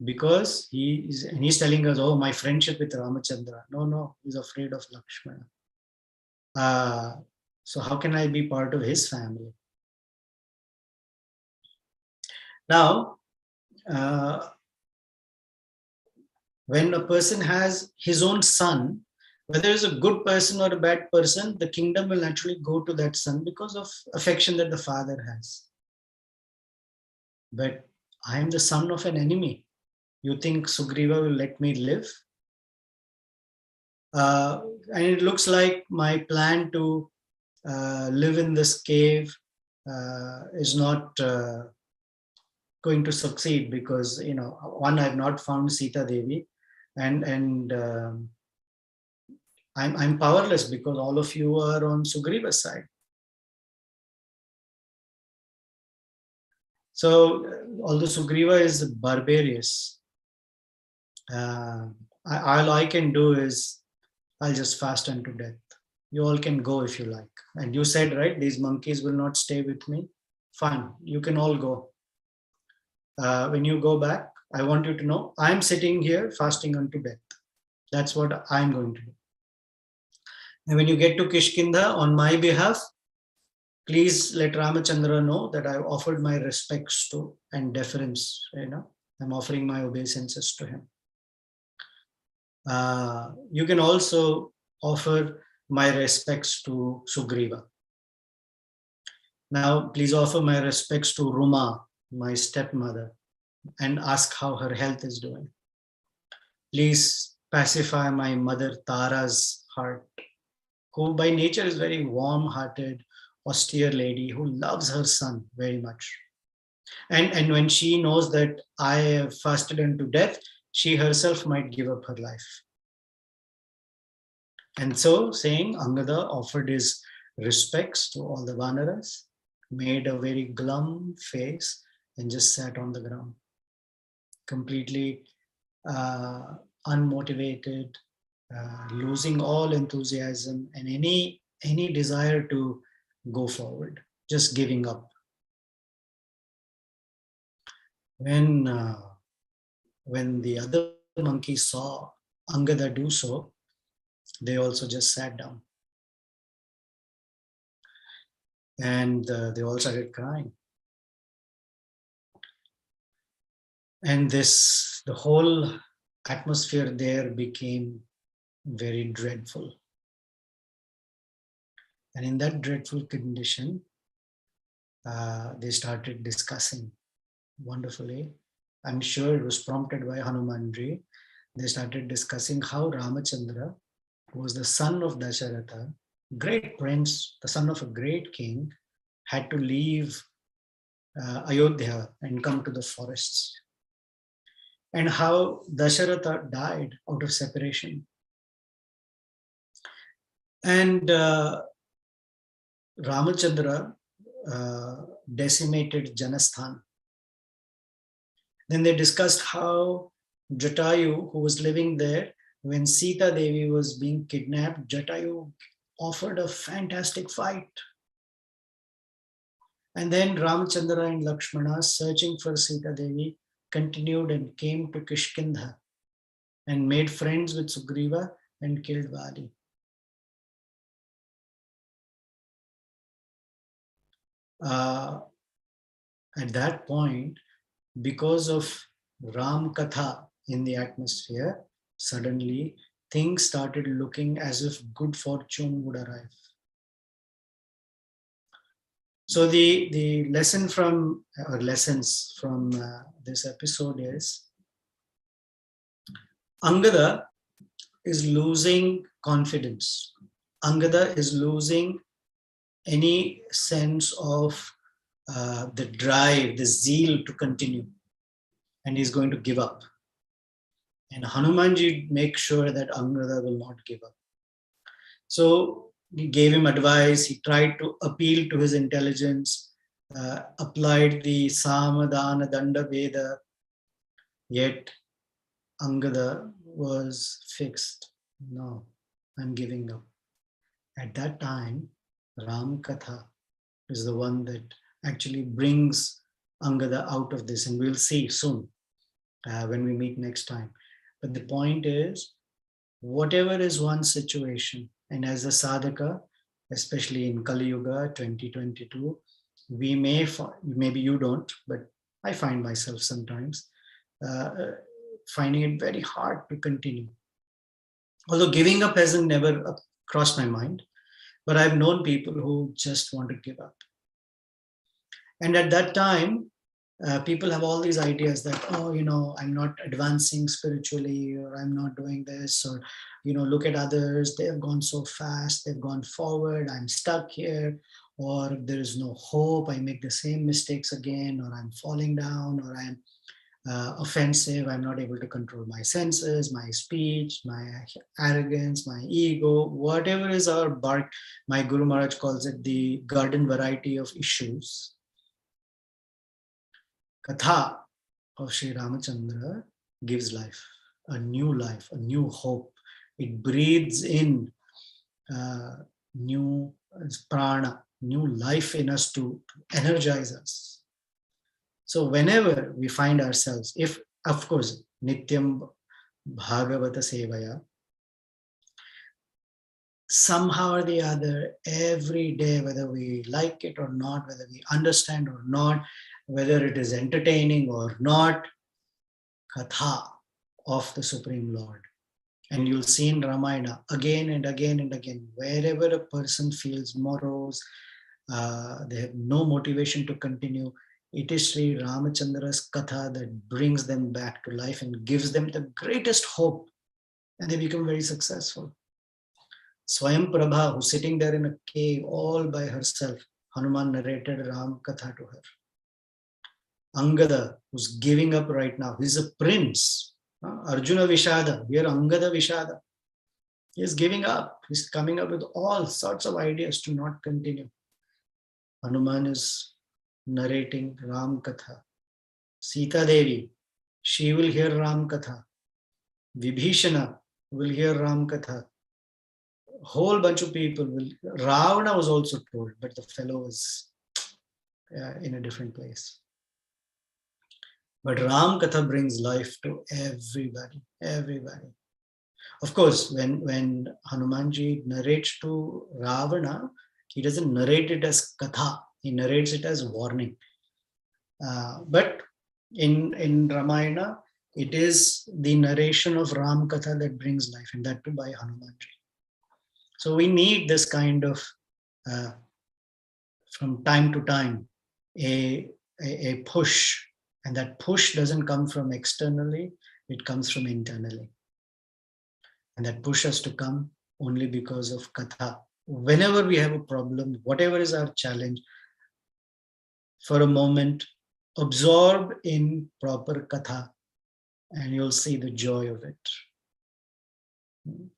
Because he's telling us, oh, my friendship with Ramachandra. No, he's afraid of Lakshmana. So how can I be part of his family? Now, when a person has his own son, whether it's a good person or a bad person, the kingdom will naturally go to that son because of affection that the father has. But I am the son of an enemy. You think Sugriva will let me live? And it looks like my plan to live in this cave is not going to succeed because, one, I've not found Sita Devi, and I'm powerless because all of you are on Sugriva's side. So, although Sugriva is barbarous, all I can do is I'll just fast unto death. You all can go if you like. And you said, right, these monkeys will not stay with me. Fine, you can all go. When you go back, I want you to know I'm sitting here fasting unto death. That's what I'm going to do. And when you get to Kishkinda on my behalf, please let Ramachandra know that I've offered my respects to and deference. I'm offering my obeisances to him. You can also offer my respects to Sugriva. Now, please offer my respects to Ruma, my stepmother, and ask how her health is doing. Please pacify my mother Tara's heart, who by nature is very warm-hearted, austere lady who loves her son very much. And when she knows that I have fasted unto death, she herself might give up her life. And so saying, Angada offered his respects to all the Vanaras, made a very glum face and just sat on the ground. completely unmotivated, losing all enthusiasm and any desire to go forward, just giving up. When the other monkeys saw Angada do so, they also just sat down. And they all started crying. And the whole atmosphere there became very dreadful. And in that dreadful condition, they started discussing wonderfully. I'm sure it was prompted by Hanumanji. They started discussing how Ramachandra, who was the son of Dasharatha, great prince, the son of a great king, had to leave Ayodhya and come to the forests. And how Dasharatha died out of separation. And Ramachandra decimated Janasthan. Then they discussed how Jatayu, who was living there, when Sita Devi was being kidnapped, Jatayu offered a fantastic fight. And then Ramachandra and Lakshmana, searching for Sita Devi, continued and came to Kishkindha and made friends with Sugriva and killed Vali. At that point, because of Ram Katha in the atmosphere, suddenly things started looking as if good fortune would arrive. So the lessons from this episode is Angada is losing confidence. Angada is losing any sense of the drive, the zeal to continue, and he's going to give up. And Hanumanji makes sure that Angada will not give up. So he gave him advice, he tried to appeal to his intelligence, applied the Samadana Danda Veda, yet Angada was fixed. No, I'm giving up. At that time, Ram Katha is the one that actually brings Angada out of this, and we'll see soon when we meet next time. But the point is, whatever is one situation, and as a sadhaka, especially in Kali Yuga 2022, we maybe you don't, but I find myself sometimes finding it very hard to continue. Although giving up hasn't never crossed my mind, but I've known people who just want to give up. And at that time, people have all these ideas that, oh, I'm not advancing spiritually, or I'm not doing this, or, look at others, they've gone so fast, they've gone forward, I'm stuck here, or there is no hope, I make the same mistakes again, or I'm falling down, or I'm offensive, I'm not able to control my senses, my speech, my arrogance, my ego, whatever is our bark. My Guru Maharaj calls it the garden variety of issues. Katha of Sri Ramachandra gives life, a new hope. It breathes in new prana, new life in us to energize us. So whenever we find ourselves, if of course, Nityam Bhagavata Sevaya, somehow or the other, every day, whether we like it or not, whether we understand or not, whether it is entertaining or not, Katha of the Supreme Lord. And you'll see in Ramayana again and again and again, wherever a person feels morose, they have no motivation to continue, it is Sri Ramachandra's Katha that brings them back to life and gives them the greatest hope, and they become very successful. Swayam Prabha, who's sitting there in a cave all by herself, Hanuman narrated Ram Katha to her. Angada, who's giving up right now, he's a prince. Arjuna Vishada, here Angada Vishada. He's giving up. He's coming up with all sorts of ideas to not continue. Hanuman is narrating Ram Katha. Sita Devi, she will hear Ram Katha. Vibhishana will hear Ram Katha. Whole bunch of people will. Ravana was also told, but the fellow was in a different place. But Ram Katha brings life to everybody, everybody. Of course, when Hanumanji narrates to Ravana, he doesn't narrate it as Katha, he narrates it as warning. But in Ramayana, it is the narration of Ram Katha that brings life, and that too by Hanumanji. So we need this kind of, from time to time, a push. And that push doesn't come from externally, it comes from internally. And that push has to come only because of Katha. Whenever we have a problem, whatever is our challenge, for a moment, absorb in proper Katha, and you'll see the joy of it.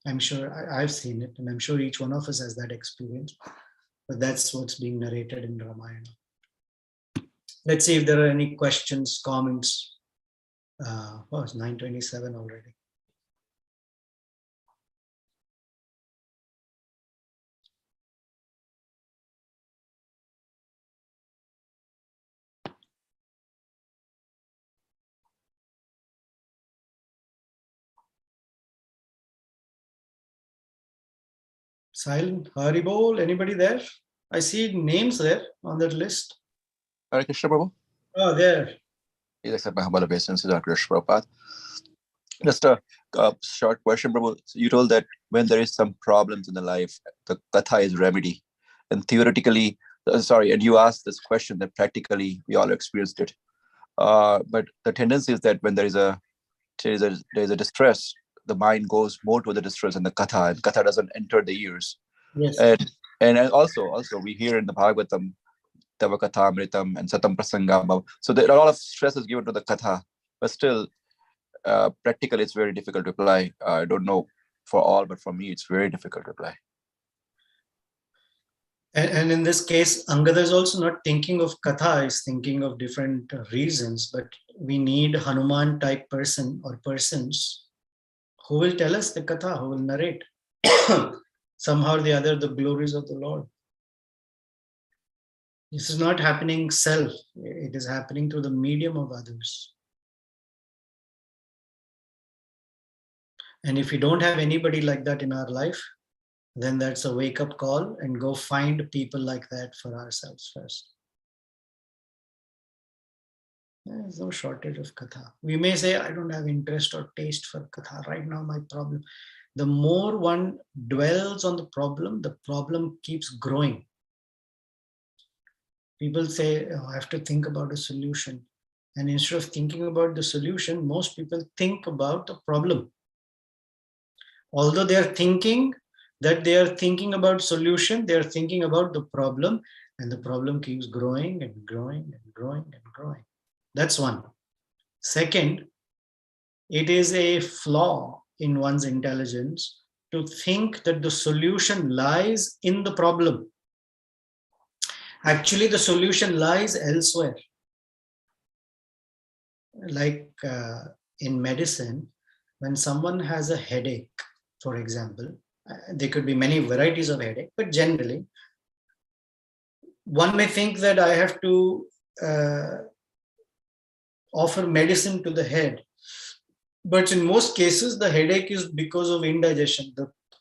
I'm sure I've seen it, and I'm sure each one of us has that experience. But that's what's being narrated in Ramayana. Let's see if there are any questions, comments. It's 9:27 already. Silent. Haribol, anybody there? I see names there on that list. Hare Krishna, Prabhu. Oh, there. Please accept my humble obeisances, Hare Krishna, Prabhupada. Just a short question, Prabhu. So you told that when there is some problems in the life, the Katha is remedy. And theoretically, and you asked this question that practically we all experienced it. But the tendency is that when there is a distress, the mind goes more to the distress and the Katha doesn't enter the ears. Yes. And also we hear in the Bhagavatam, Tava Katha Amritam and Satam Prasangam. So there are a lot of stress is given to the Katha, but still, practically it's very difficult to apply. I don't know for all, but for me, it's very difficult to apply. And in this case, Angada is also not thinking of Katha, is thinking of different reasons, but we need Hanuman type person or persons who will tell us the Katha, who will narrate somehow or the other the glories of the Lord. This is not happening self, it is happening through the medium of others. And if we don't have anybody like that in our life, then that's a wake-up call, and go find people like that for ourselves first. There's no shortage of Katha. We may say, I don't have interest or taste for Katha. Right now, my problem. The more one dwells on the problem keeps growing. People say, oh, I have to think about a solution. And instead of thinking about the solution, most people think about the problem. Although they are thinking that they are thinking about solution, they are thinking about the problem, and the problem keeps growing and growing and growing and growing. That's one. Second, it is a flaw in one's intelligence to think that the solution lies in the problem. Actually, the solution lies elsewhere. Like in medicine, when someone has a headache, for example, there could be many varieties of headache, but generally, one may think that I have to offer medicine to the head. But in most cases, the headache is because of indigestion.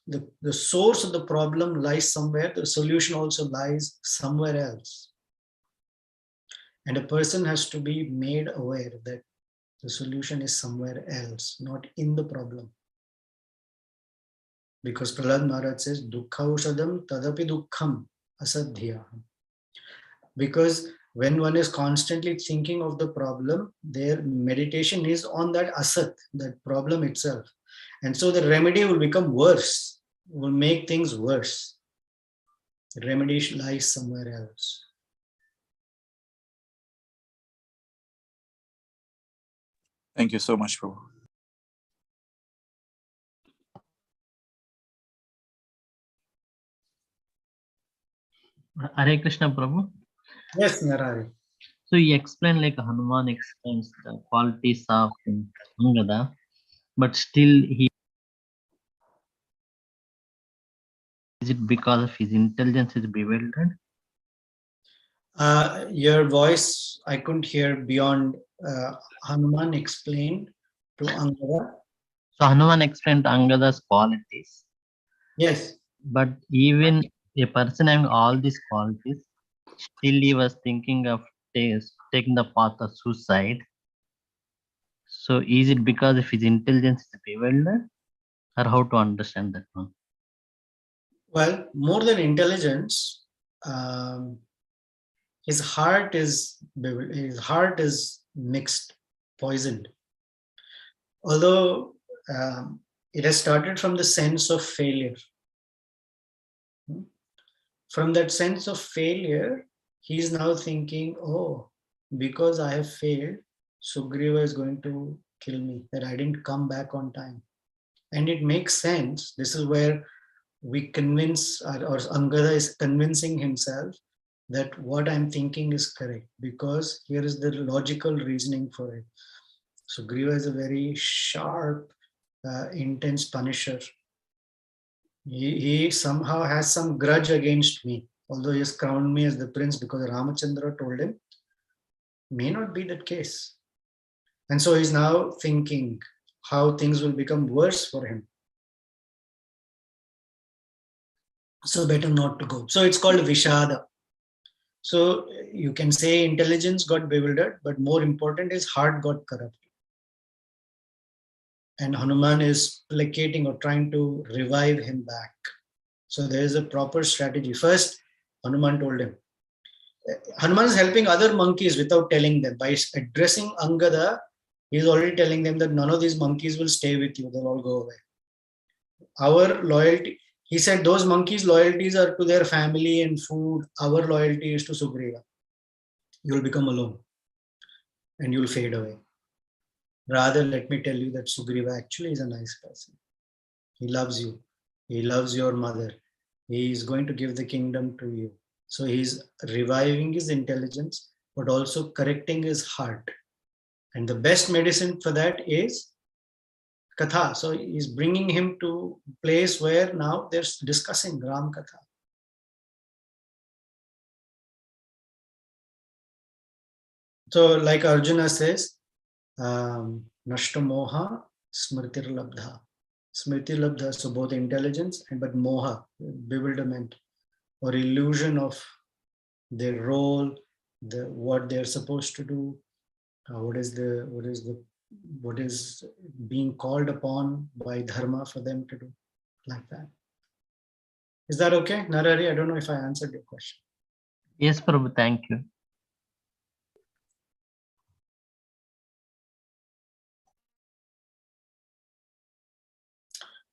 The source of the problem lies somewhere. The solution also lies somewhere else. And a person has to be made aware that the solution is somewhere else, not in the problem. Because Prahlad Maharaj says, Dukkha ushadam tadapi dukkham asadhyaham. Because when one is constantly thinking of the problem, their meditation is on that asat, that problem itself. And so the remedy will become worse, will make things worse. The remedy lies somewhere else. Thank you so much, Prabhu. Hare Krishna, Prabhu. Yes, Narari. So you explain like Hanuman explains the qualities of Angada, but still is it because of his intelligence is bewildered? Your voice, I couldn't hear beyond Hanuman explained to Angada. So Hanuman explained Angada's qualities, Yes. but even a person having all these qualities, still he was thinking of taking the path of suicide. So is it because of his intelligence is bewildered, or how to understand that one? Well, more than intelligence, um, his heart is mixed, poisoned. Although it has started from the sense of failure. From that sense of failure, he is now thinking, oh, because I have failed, Sugriva is going to kill me, that I didn't come back on time. And it makes sense. This is where we convince, or Angada is convincing himself that what I'm thinking is correct, because here is the logical reasoning for it. Sugriva is a very sharp, intense punisher. He somehow has some grudge against me, although he has crowned me as the prince because Ramachandra told him. May not be that case. And so he's now thinking how things will become worse for him. So better not to go. So it's called Vishada. So you can say intelligence got bewildered, but more important is heart got corrupt. And Hanuman is placating or trying to revive him back. So there is a proper strategy. First, Hanuman told him. Hanuman is helping other monkeys without telling them. By addressing Angada, he is already telling them that none of these monkeys will stay with you. They'll all go away. Our loyalty, he said, those monkeys' loyalties are to their family and food. Our loyalty is to Sugriva. You'll become alone and you'll fade away. Rather, let me tell you that Sugriva actually is a nice person. He loves you. He loves your mother. He is going to give the kingdom to you. So he's reviving his intelligence, but also correcting his heart. And the best medicine for that is Katha. So he's bringing him to a place where now they're discussing Ram Katha. So like Arjuna says, Nashta Moha Smritir Labdha. Smriti Labdha, so both intelligence and but moha, bewilderment or illusion of their role, what they're supposed to do, what is being called upon by dharma for them to do, like that. Is that okay, Narari? I don't know if I answered your question. Yes, Prabhu, thank you.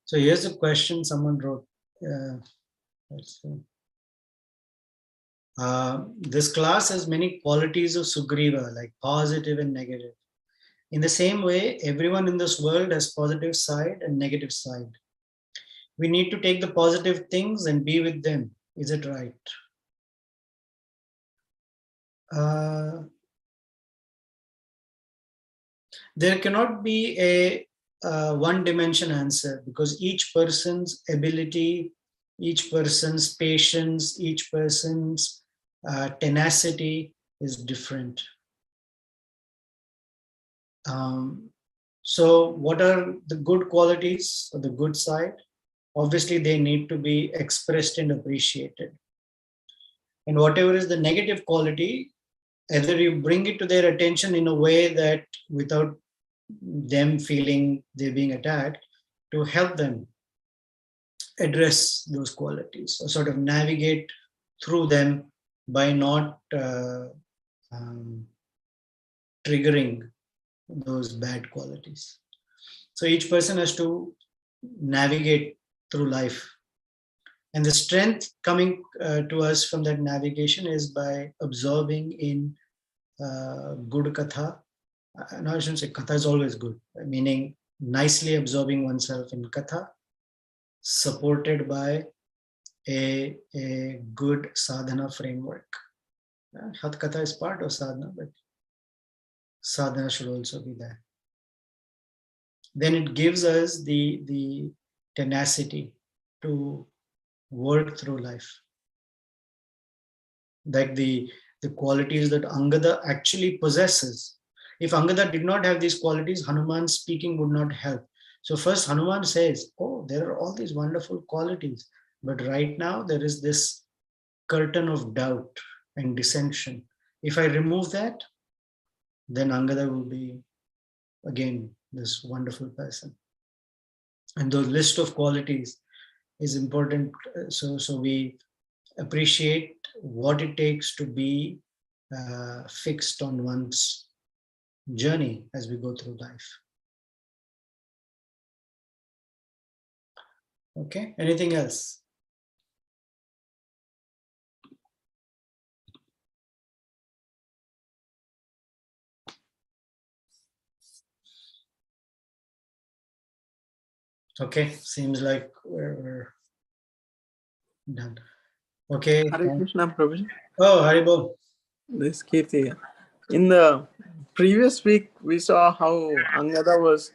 So here's a question someone wrote. Let's see. This class has many qualities of Sugriva, like positive and negative. In the same way, everyone in this world has positive side and negative side. We need to take the positive things and be with them. Is it right? There cannot be a one-dimension answer, because each person's ability, each person's patience, each person's tenacity is different. So what are the good qualities or the good side? Obviously, they need to be expressed and appreciated. And whatever is the negative quality, either you bring it to their attention in a way that without them feeling they're being attacked, to help them address those qualities or sort of navigate through them by not triggering those bad qualities. So each person has to navigate through life. And the strength coming to us from that navigation is by absorbing in good katha. No, I shouldn't say katha is always good, meaning nicely absorbing oneself in katha, supported by a good sadhana framework. Hath Katha is part of sadhana, but sadhana should also be there. Then it gives us the tenacity to work through life. Like the qualities that Angada actually possesses. If Angada did not have these qualities, Hanuman speaking would not help. So first Hanuman says, oh, there are all these wonderful qualities, but right now there is this curtain of doubt and dissension. If I remove that, then Angada will be again this wonderful person. And the list of qualities is important. So we appreciate what it takes to be fixed on one's journey as we go through life. Okay, anything else? Okay, seems like we're done. Okay. Hare Krishna, Prabhuji. Oh, Haribol. This Kirti. In the previous week, we saw how Angada was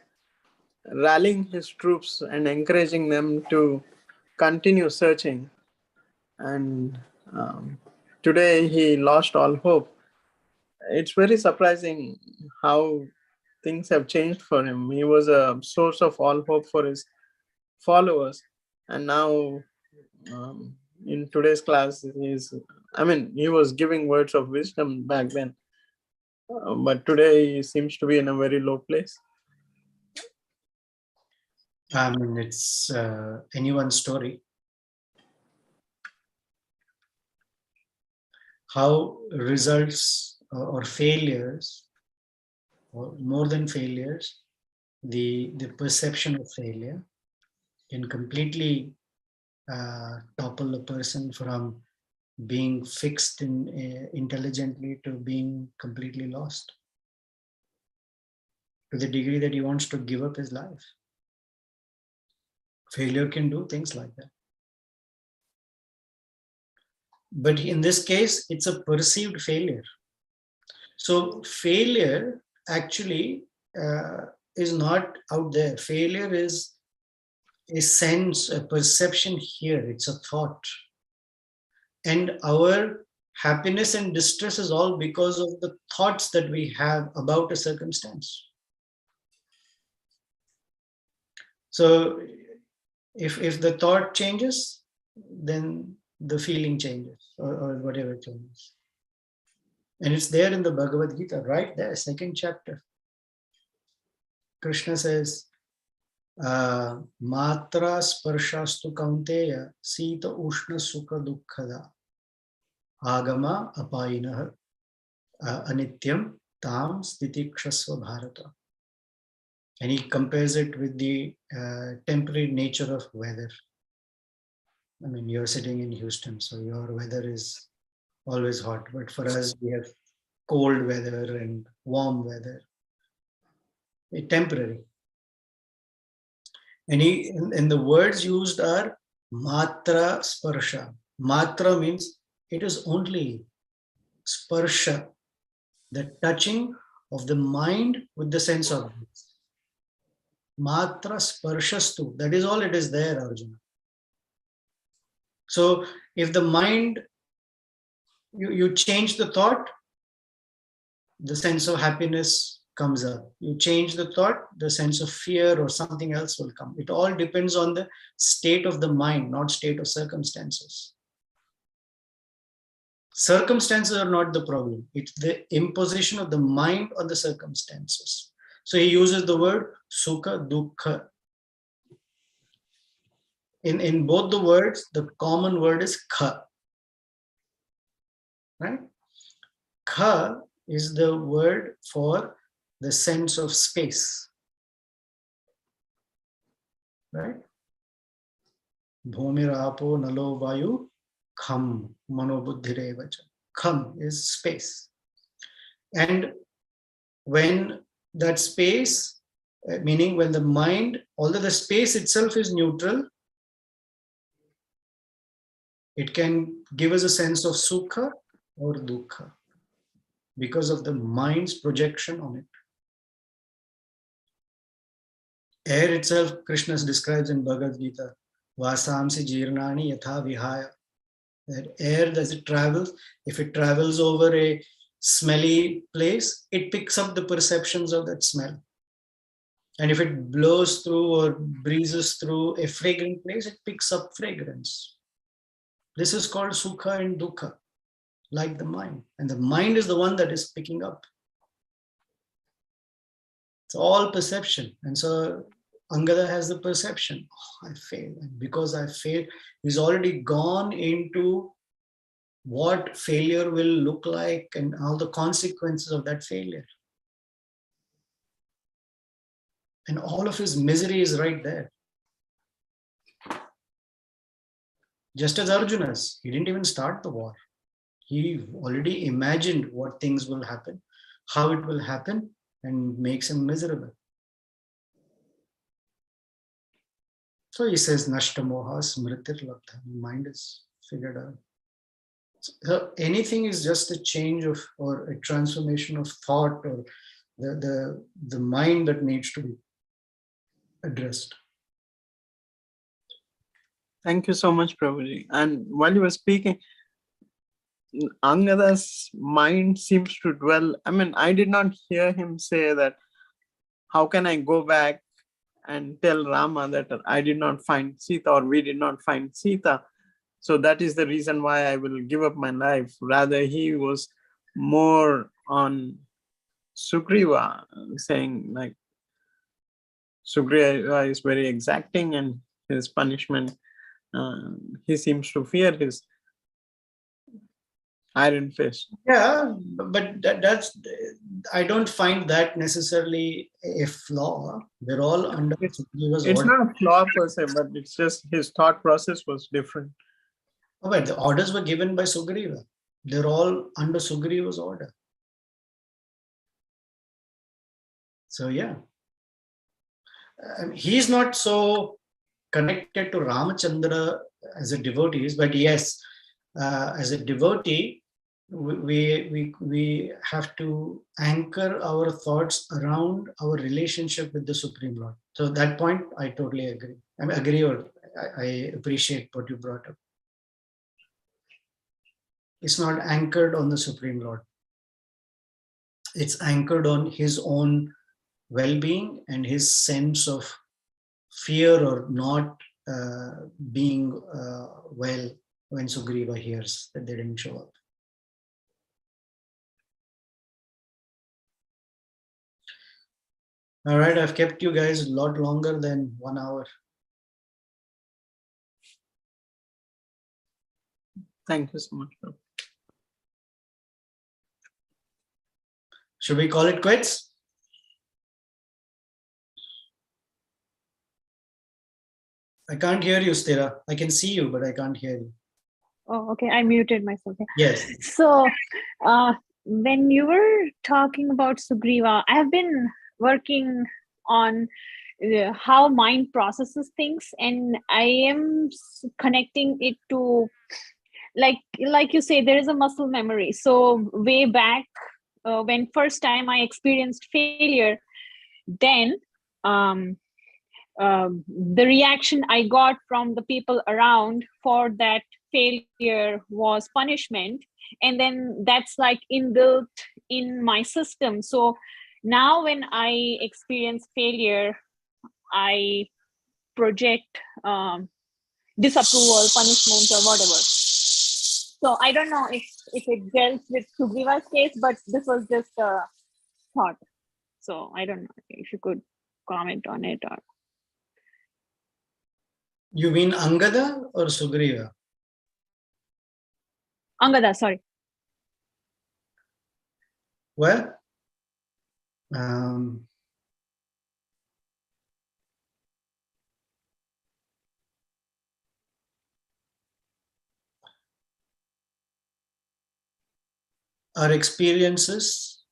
rallying his troops and encouraging them to continue searching. And today he lost all hope. It's very surprising how things have changed for him. He was a source of all hope for his followers. And now in today's class, he was giving words of wisdom back then. But today he seems to be in a very low place. I mean, it's anyone's story. How results or failures, or more than failures, the perception of failure can completely topple a person from being fixed intelligently to being completely lost, to the degree that he wants to give up his life. Failure can do things like that. But in this case, it's a perceived failure. So failure actually is not out there. Failure is a sense, a perception here. It's a thought. And our happiness and distress is all because of the thoughts that we have about a circumstance. So if the thought changes, then the feeling changes, or whatever changes. And it's there in the Bhagavad Gita, right there, second chapter. Krishna says, Matra sparshastu kaunteya sita ushna sukha dukkhada agama apayinah anityam tam stitikshasva bharata. And he compares it with the temporary nature of weather. I mean, you're sitting in Houston, so your weather is always hot. But for us, we have cold weather and warm weather. It's temporary. And the words used are matra sparsha. Matra means it is only sparsha, the touching of the mind with the sense objects. Matra sparshastu, that is all it is there, Arjuna. So if the mind, you change the thought, the sense of happiness comes up. You change the thought, the sense of fear or something else will come. It all depends on the state of the mind, not state of circumstances. Circumstances are not the problem. It's the imposition of the mind on the circumstances. So he uses the word sukha, dukkha. In both the words, the common word is kha. Right? Kha is the word for the sense of space. Right? Bhumir apo nalo vayu kham mano buddhirevacha. Kham is space. And when that space, meaning when the mind, although the space itself is neutral, it can give us a sense of sukha or dukkha because of the mind's projection on it. Air itself, Krishna describes in Bhagavad Gita, Vasamsi jirnani yatha vihaya. That air, as it travels, if it travels over a smelly place, it picks up the perceptions of that smell. And if it blows through or breezes through a fragrant place, it picks up fragrance. This is called sukha and dukkha, like the mind. And the mind is the one that is picking up. It's all perception. And so Angada has the perception, oh, I failed. And because I failed, he's already gone into what failure will look like and all the consequences of that failure. And all of his misery is right there. Just as Arjuna's, he didn't even start the war. He already imagined what things will happen, how it will happen, and makes him miserable. So he says, Nashta moha smritir labdha. Mind is figured out. So anything is just a change of or a transformation of thought or the mind that needs to be addressed. Thank you so much, Prabhuji. And while you were speaking, Angada's mind seems to dwell. I mean, I did not hear him say that, how can I go back and tell Rama that I did not find Sita or we did not find Sita. So that is the reason why I will give up my life. Rather, he was more on Sugriva, saying like, Sugriva is very exacting and his punishment, he seems to fear his iron fist. Yeah, but that's, I don't find that necessarily a flaw. They're all under Sugriva's It's order. not a flaw per se, but it's just his thought process was different. Oh, but the orders were given by Sugriva. They're all under Sugriva's order. So yeah, he's not so connected to Ramachandra as a devotee, but yes, as a devotee, we have to anchor our thoughts around our relationship with the Supreme Lord. So that point, I totally agree. I mean, agree, or I appreciate what you brought up. It's not anchored on the Supreme Lord. It's anchored on his own well-being and his sense of fear or not being well when Sugriva hears that they didn't show up. All right, I've kept you guys a lot longer than 1 hour. Thank you so much. Should we call it quits? I can't hear you, Stira. I can see you, but I can't hear you. Oh, okay. I muted myself. Yes. So, when you were talking about Sugriva, I have been working on how mind processes things, and I am connecting it to, like you say, there is a muscle memory. So way back when first time I experienced failure, then the reaction I got from the people around for that failure was punishment, and then that's like inbuilt in my system. So now when I experience failure, I project disapproval, punishment, or whatever. So I don't know if it gels with Sugriva's case, but this was just a thought. So I don't know if you could comment on it. Or You mean Angada or Sugriva? Angada, sorry. Well, our experiences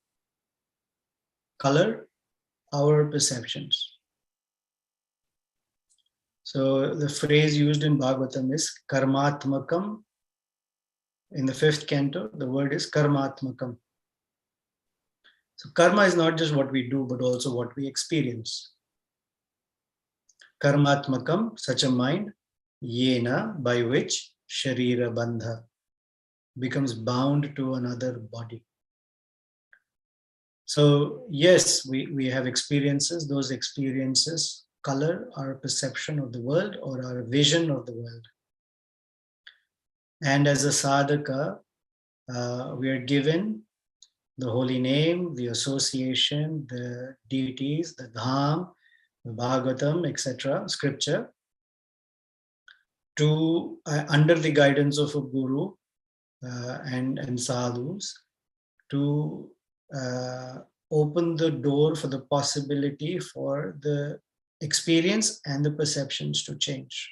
color our perceptions. So the phrase used in Bhagavatam is karmatmakam In the 5th canto, the word is karmatmakam. So karma is not just what we do, but also what we experience. Karmatmakam, such a mind, yena, by which sharira bandha becomes bound to another body. So yes, we have experiences. Those experiences color our perception of the world or our vision of the world. And as a sadhaka, we are given the holy name, the association, the deities, the dham, the Bhagavatam, etc., scripture, to under the guidance of a guru and sadhus, to open the door for the possibility for the experience and the perceptions to change.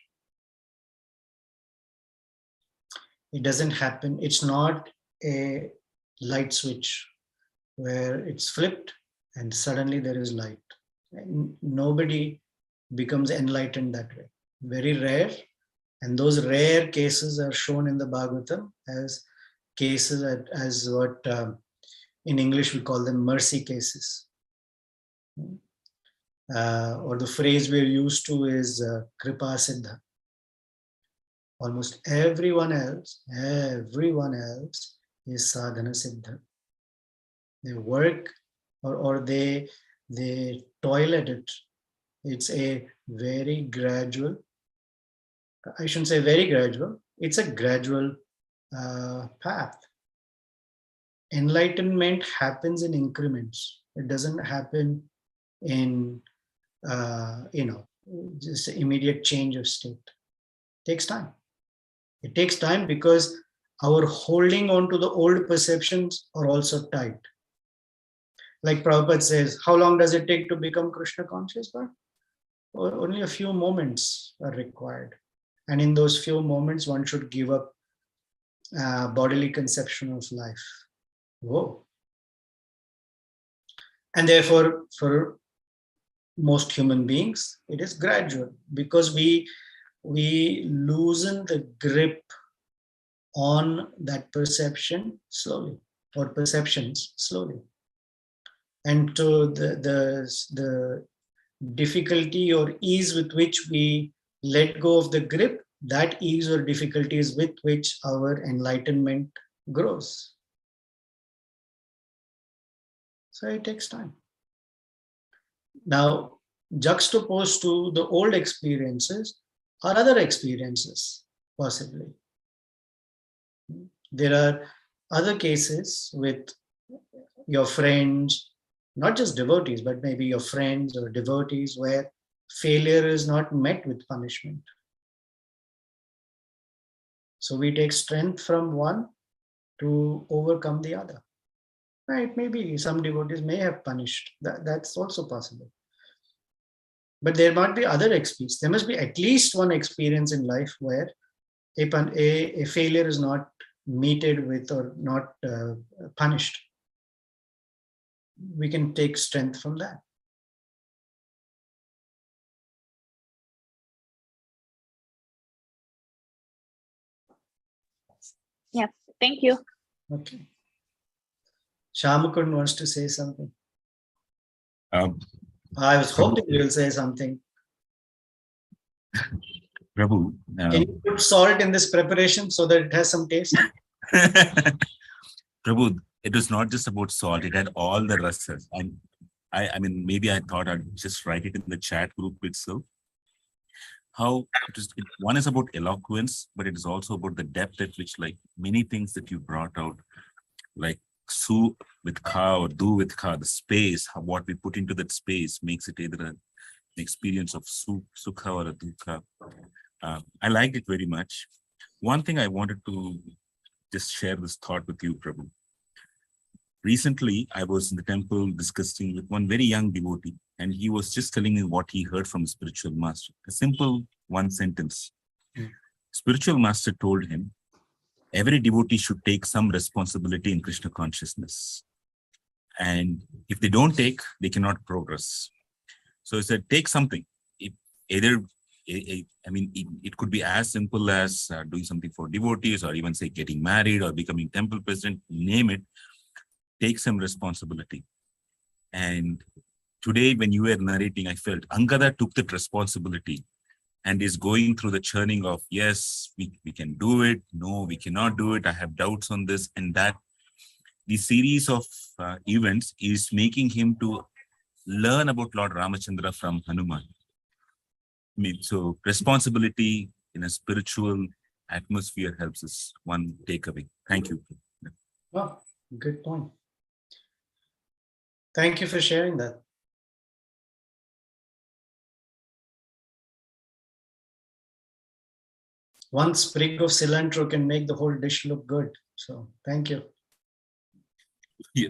It doesn't happen. It's not a light switch where it's flipped and suddenly there is light. Nobody becomes enlightened that way. Very rare. And those rare cases are shown in the Bhagavatam as cases, as what in English we call them mercy cases. Or the phrase we're used to is kripa siddha. Almost everyone else is sadhana siddha. They work or they toil at it. It's a very gradual, I shouldn't say very gradual, it's a gradual path. Enlightenment happens in increments. It doesn't happen in, just immediate change of state. It takes time. It takes time because our holding on to the old perceptions are also tight. Like Prabhupada says, how long does it take to become Krishna conscious? Or only a few moments are required. And in those few moments, one should give up bodily conception of life. Whoa. And therefore, for most human beings, it is gradual because we loosen the grip on that perception slowly, or perceptions slowly. And to the difficulty or ease with which we let go of the grip, that ease or difficulty is with which our enlightenment grows. So it takes time. Now, juxtaposed to the old experiences are other experiences, possibly. There are other cases with your friends, not just devotees, but maybe your friends or devotees where failure is not met with punishment. So we take strength from one to overcome the other. Right? Maybe some devotees may have punished. That's also possible. But there might be other experiences. There must be at least one experience in life where a failure is not meted with or not punished. We can take strength from that. Yeah, thank you. Okay. Shamakund wants to say something. I was hoping you will say something. Prabhu, Can you put salt in this preparation so that it has some taste? Prabhu, it was not just about salt, it had all the rasas. And I mean, maybe I thought I'd just write it in the chat group itself. How one is about eloquence, but it is also about the depth at which, like many things that you brought out, like su with ka or do with ka, the space, what we put into that space makes it either an experience of sukha or a dukkha. I liked it very much. One thing I wanted to just share this thought with you, Prabhu. Recently, I was in the temple discussing with one very young devotee, and he was just telling me what he heard from a spiritual master. A simple one sentence. Spiritual master told him, every devotee should take some responsibility in Krishna consciousness. And if they don't take, they cannot progress. So he said, take something. Either I mean, it could be as simple as doing something for devotees, or even say getting married or becoming temple president, name it, take some responsibility. And today, when you were narrating, I felt Angada took that responsibility and is going through the churning of, yes, we can do it. No, we cannot do it. I have doubts on this and that. The series of events is making him to learn about Lord Ramachandra from Hanuman. I mean, so responsibility in a spiritual atmosphere helps us. One takeaway. Thank you. Oh, good point. Thank you for sharing that. One sprig of cilantro can make the whole dish look good. So thank you. Yeah.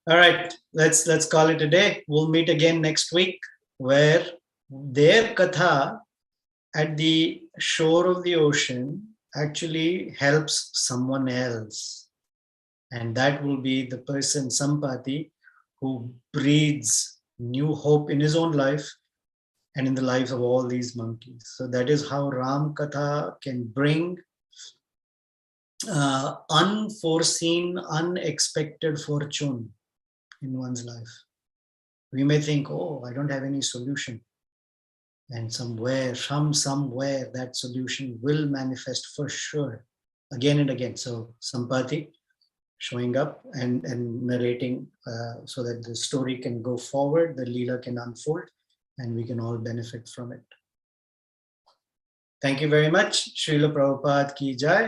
All right, let's call it a day. We'll meet again next week, where their katha at the shore of the ocean actually helps someone else. And that will be the person, Sampati, who breathes new hope in his own life and in the lives of all these monkeys. So that is how Ram Katha can bring unforeseen, unexpected fortune in one's life. We may think, oh, I don't have any solution. And from somewhere, that solution will manifest for sure, again and again. So Sampati showing up and narrating so that the story can go forward, the Leela can unfold, and we can all benefit from it. Thank you very much. Srila Prabhupada ki jai.